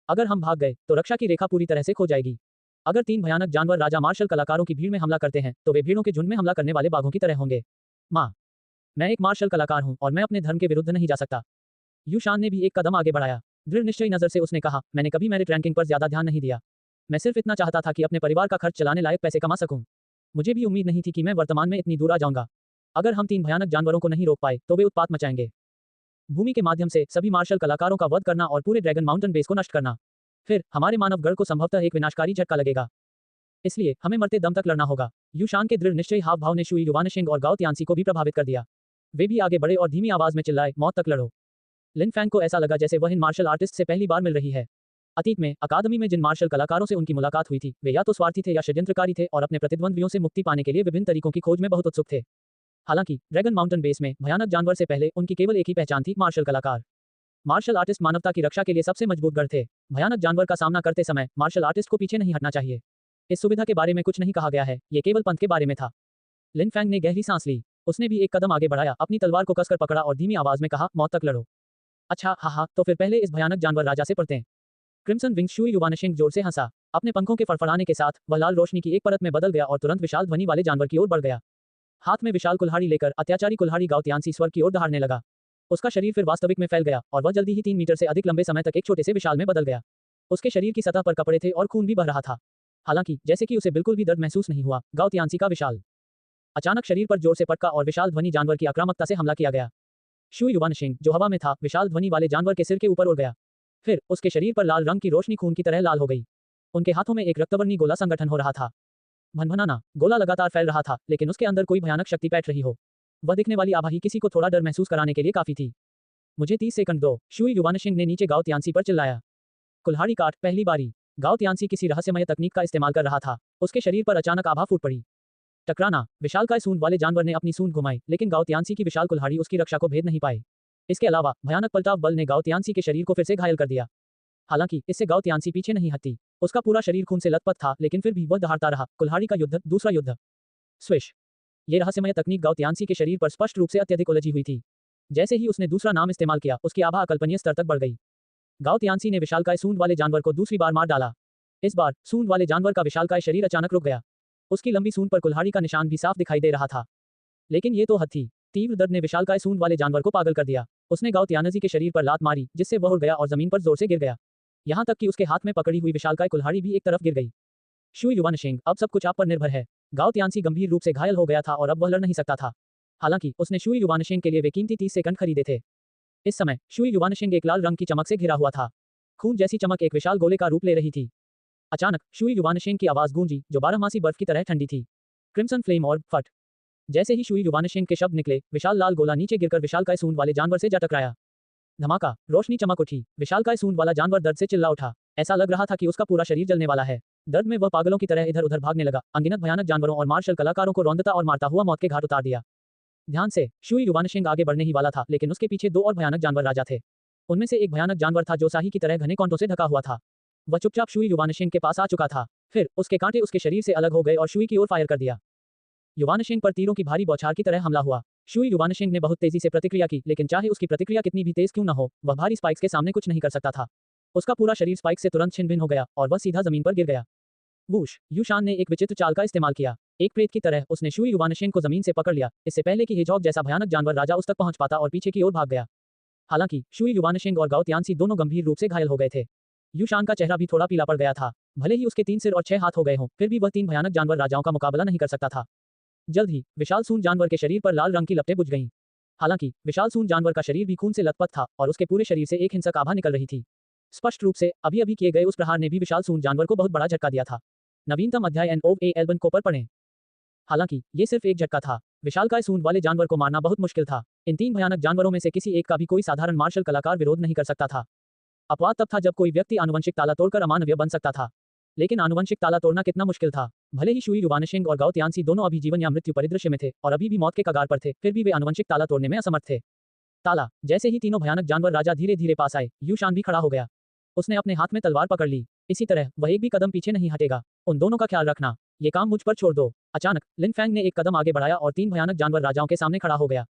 अगर हम भाग गए, तो रक्षा की रेखा पूरी तरह से खो जाएगी। अगर 3 भयानक जानवर राजा मार्शल कलाकारों की भीड़ में हमला करते हैं, तो वे भीड़ों के झुंड में हमला करने वाले बाघों की तरह होंगे। माँ, मैं एक मार्शल कलाकार हूं और मैं अपने धर्म के विरुद्ध नहीं जा सकता। यूशान ने भी एक कदम आगे बढ़ाया। दृढ़ निश्चयी नजर से उसने कहा, मैंने कभी मेरिट रैंकिंग पर ज्यादा ध्यान नहीं दिया। मैं सिर्फ इतना चाहता था कि अपने परिवार का खर्च चलाने लायक पैसे कमा सकूं। मुझे भी उम्मीद नहीं थी कि मैं वर्तमान में इतनी दूर आ जाऊंगा। अगर हम 3 भयानक जानवरों को नहीं रोक पाए, तो वे उत्पात मचाएंगे। भूमि के माध्यम से सभी मार्शल कलाकारों का वध करना और पूरे ड्रैगन माउंटेन बेस को नष्ट करना। फिर हमारे मानव गढ़ को संभवतः एक विनाशकारी झटका लगेगा। इसलिए हमें मरते दम तक लड़ना होगा। यूशान के दृढ़ निश्चयी हाव भाव ने शुई युवानशिंग और गाओ तियानसी को भी प्रभावित कर दिया। वे भी आगे बढ़े और धीमी आवाज में चिल्लाए, मौत तक लड़ो। लिन फैंग को ऐसा लगा जैसे वह इन मार्शल आर्टिस्ट से पहली बार मिल रही है। अतीत में अकादमी में जिन मार्शल कलाकारों से उनकी मुलाकात हुई थी, वे या तो स्वार्थी थे या षड्यंत्रकारी थे और अपने प्रतिद्वंद्वियों से मुक्ति पाने के लिए विभिन्न तरीकों की खोज में बहुत उत्सुक थे। हालांकि ड्रैगन माउंटेन बेस में भयानक जानवर से पहले उनकी केवल एक ही पहचान थी, मार्शल कलाकार। मार्शल आर्टिस्ट मानवता की रक्षा के लिए सबसे मजबूत गढ़ थे। भयानक जानवर का सामना करते समय मार्शल आर्टिस्ट को पीछे नहीं हटना चाहिए। इस सुविधा के बारे में कुछ नहीं कहा गया है, ये केवल पंथ के बारे में था। लिन फैंग ने गहरी सांस ली। उसने भी एक कदम आगे बढ़ाया, अपनी तलवार को कसकर पकड़ा और धीमी आवाज में कहा, मौत तक लड़ो। अच्छा, हाँ, तो फिर पहले इस भयानक जानवर राजा से पढ़ते हैं। क्रिम्सन विंग शुई युवानशिंग जोर से हंसा। अपने पंखों के फड़फड़ाने के साथ वह लाल रोशनी की एक परत में बदल गया और तुरंत विशाल ध्वनि वाले जानवर की ओर बढ़ गया। हाथ में विशाल कुल्हाड़ी लेकर अत्याचारी कुल्हाड़ी गाओ तियानसी स्वर्ग की ओर दहाड़ने लगा। उसका शरीर फिर वास्तविक में फैल गया और वह जल्दी ही 3 मीटर से अधिक लंबे समय तक एक छोटे से विशाल में बदल गया। उसके शरीर की सतह पर कपड़े थे और खून भी बह रहा था। हालांकि जैसे कि उसे बिल्कुल भी दर्द महसूस नहीं हुआ। गाओ तियानसी का विशाल अचानक शरीर पर जोर से पटका और विशाल ध्वनि जानवर की आक्रामकता से हमला किया गया। शुई युवानशिंग, जो हवा में था, विशाल ध्वनि वाले जानवर के सिर के ऊपर उड़ गया। फिर उसके शरीर पर लाल रंग की रोशनी खून की तरह लाल हो गई। उनके हाथों में एक रक्तवर्णी गोला संगठन हो रहा था। भनभनाना गोला लगातार फैल रहा था, लेकिन उसके अंदर कोई भयानक शक्ति बैठ रही हो। वह दिखने वाली आभा ही किसी को थोड़ा डर महसूस कराने के लिए काफी थी। मुझे 30 सेकंड दो, शुई युवानशिंग ने नीचे गाओ तियानसी पर चिल्लाया। कुल्हाड़ी काट, पहली बारी। गाओ तियानसी किसी रहस्यमय तकनीक का इस्तेमाल कर रहा था। उसके शरीर पर अचानक आभा फूट पड़ी। टकराना। विशालकाय सूंड वाले जानवर ने अपनी सूंड घुमाई, लेकिन गाओ तियानसी की विशाल कुल्हाड़ी उसकी रक्षा को भेद नहीं पाए। इसके अलावा भयानक पलटाव बल ने गाओ तियानसी के शरीर को फिर से घायल कर दिया। हालांकि इससे गाओ तियानसी पीछे नहीं हटी। उसका पूरा शरीर खून से लथपथ था, लेकिन फिर भी वह दहाड़ता रहा। कुल्हाड़ी का युद्ध, दूसरा युद्ध। स्विश। ये रहस्यमय तकनीक गाओ तियानसी के शरीर पर स्पष्ट रूप से अत्यधिक उलझी हुई थी। जैसे ही उसने दूसरा नाम इस्तेमाल किया, उसकी आभा अकल्पनीय स्तर तक बढ़ गई। गाओ तियानसी ने विशालकाय सूंड वाले जानवर को दूसरी बार मार डाला। इस बार सूंड वाले जानवर का विशालकाय शरीर अचानक रुक गया। उसकी लंबी सूंड पर कुल्हाड़ी का निशान भी साफ दिखाई दे रहा था। लेकिन ये तो हद थी। तीव्र दर्द ने विशालकाय सूंड वाले जानवर को पागल कर दिया। उसने गाओ तियानसी के शरीर पर लात मारी, जिससे वह उड़ गया और जमीन पर जोर से गिर गया। यहाँ तक कि उसके हाथ में पकड़ी हुई विशालकाय कुल्हाड़ी भी एक तरफ गिर गई। शुई युवानशिंग, अब सब कुछ आप पर निर्भर है। गाओ तियानसी गंभीर रूप से घायल हो गया था और अब वह लड़ नहीं सकता था। हालांकि उसने शुई युवानशिंग के लिए वे कीमती 30 सेकंड खरीदे थे। इस समय शुई युवानशिंग एक लाल रंग की चमक से घिरा हुआ था। खून जैसी चमक एक विशाल गोले का रूप ले रही थी। अचानक शुई युवानशिंग की आवाज गूंजी, जो 12मासी बर्फ की तरह ठंडी थी। क्रिम्सन फ्लेम और फट। जैसे ही शुई युवानशिंग के शब्द निकले, विशाल लाल गोला नीचे गिरकर विशालकाय सूंड वाले जानवर से जा टकराया। धमाका, रोशनी चमक उठी। विशालकाय सूंड वाला जानवर दर्द से चिल्ला उठा। ऐसा लग रहा था कि उसका पूरा शरीर जलने वाला है। दर्द में वह पागलों की तरह इधर उधर भागने लगा, अनगिनत भयानक जानवरों और मार्शल कलाकारों को रौंदता और मारता हुआ मौत के घाट उतार दिया। ध्यान से, शुई युवानशिंग आगे बढ़ने ही वाला था, लेकिन उसके पीछे 2 और भयानक जानवर राजा थे। उनमें से एक भयानक जानवर था जो शाही की तरह घने कांटों से ढका हुआ था। वह चुपचाप शुई युवानशिंग के पास आ चुका था। फिर उसके कांटे उसके शरीर से अलग हो गए और शुई की ओर फायर कर दिया। युवानशिंग पर तीरों की भारी बौछार की तरह हमला हुआ। शुई युवानशिंग ने बहुत तेजी से प्रतिक्रिया की, लेकिन चाहे उसकी प्रतिक्रिया कितनी भी तेज क्यों न हो, वह भारी स्पाइक्स के सामने कुछ नहीं कर सकता था। उसका पूरा शरीर स्पाइक से तुरंत छिन्न भिन्न हो गया और वह सीधा जमीन पर गिर गया। वूश, युशान ने एक विचित्र चाल का इस्तेमाल किया। एक प्रेत की तरह उसने शुई युवानशिंग को जमीन से पकड़ लिया, इससे पहले कि हेजहॉग जैसा भयानक जानवर राजा उस तक पहुंच पाता और पीछे की ओर भाग गया। हालांकि शुई युवानशिंग और गाओ तियानसी दोनों गंभीर रूप से घायल हो गए थे। युशान का चेहरा भी थोड़ा पीला पड़ गया था। भले ही उसके 3 सिर और 6 हाथ हो गए हों, फिर भी वह 3 भयानक जानवर राजाओं का मुकाबला नहीं कर सकता था। जल्द ही विशाल सूंड जानवर के शरीर पर लाल रंग की लपटें बुझ गईं। हालांकि विशाल सूंड जानवर का शरीर भी खून से लथपथ था और उसके पूरे शरीर से एक हिंसक आभा निकल रही थी। स्पष्ट रूप से अभी अभी किए गए उस प्रहार ने भी विशाल सूंड जानवर को बहुत बड़ा झटका दिया था। नवीनतम अध्याय NOAL को पर पढ़ें। हालांकि ये सिर्फ एक झटका था। विशालकाय सूंड वाले जानवर को मारना बहुत मुश्किल था। इन 3 भयानक जानवरों में से किसी एक का भी कोई साधारण मार्शल कलाकार विरोध नहीं कर सकता था। अपवाद तब था जब कोई व्यक्ति आनुवंशिक ताला तोड़कर अमानवीय बन सकता था। लेकिन आनुवंशिक ताला तोड़ना कितना मुश्किल था। भले ही शुई युवानशिंग और गाओ तियानसी दोनों अभी जीवन या मृत्यु परिदृश्य में थे और अभी भी मौत के कगार पर थे, फिर भी वे आनुवंशिक ताला तोड़ने में असमर्थ थे। ताला। जैसे ही तीनों भयानक जानवर राजा धीरे धीरे पास आए, युशान भी खड़ा हो गया। उसने अपने हाथ में तलवार पकड़ ली। इसी तरह वह एक भी कदम पीछे नहीं हटेगा। उन दोनों का ख्याल रखना। ये काम मुझ पर छोड़ दो। अचानक लिन फैंग ने एक कदम आगे बढ़ाया और 3 भयानक जानवर राजाओं के सामने खड़ा हो गया।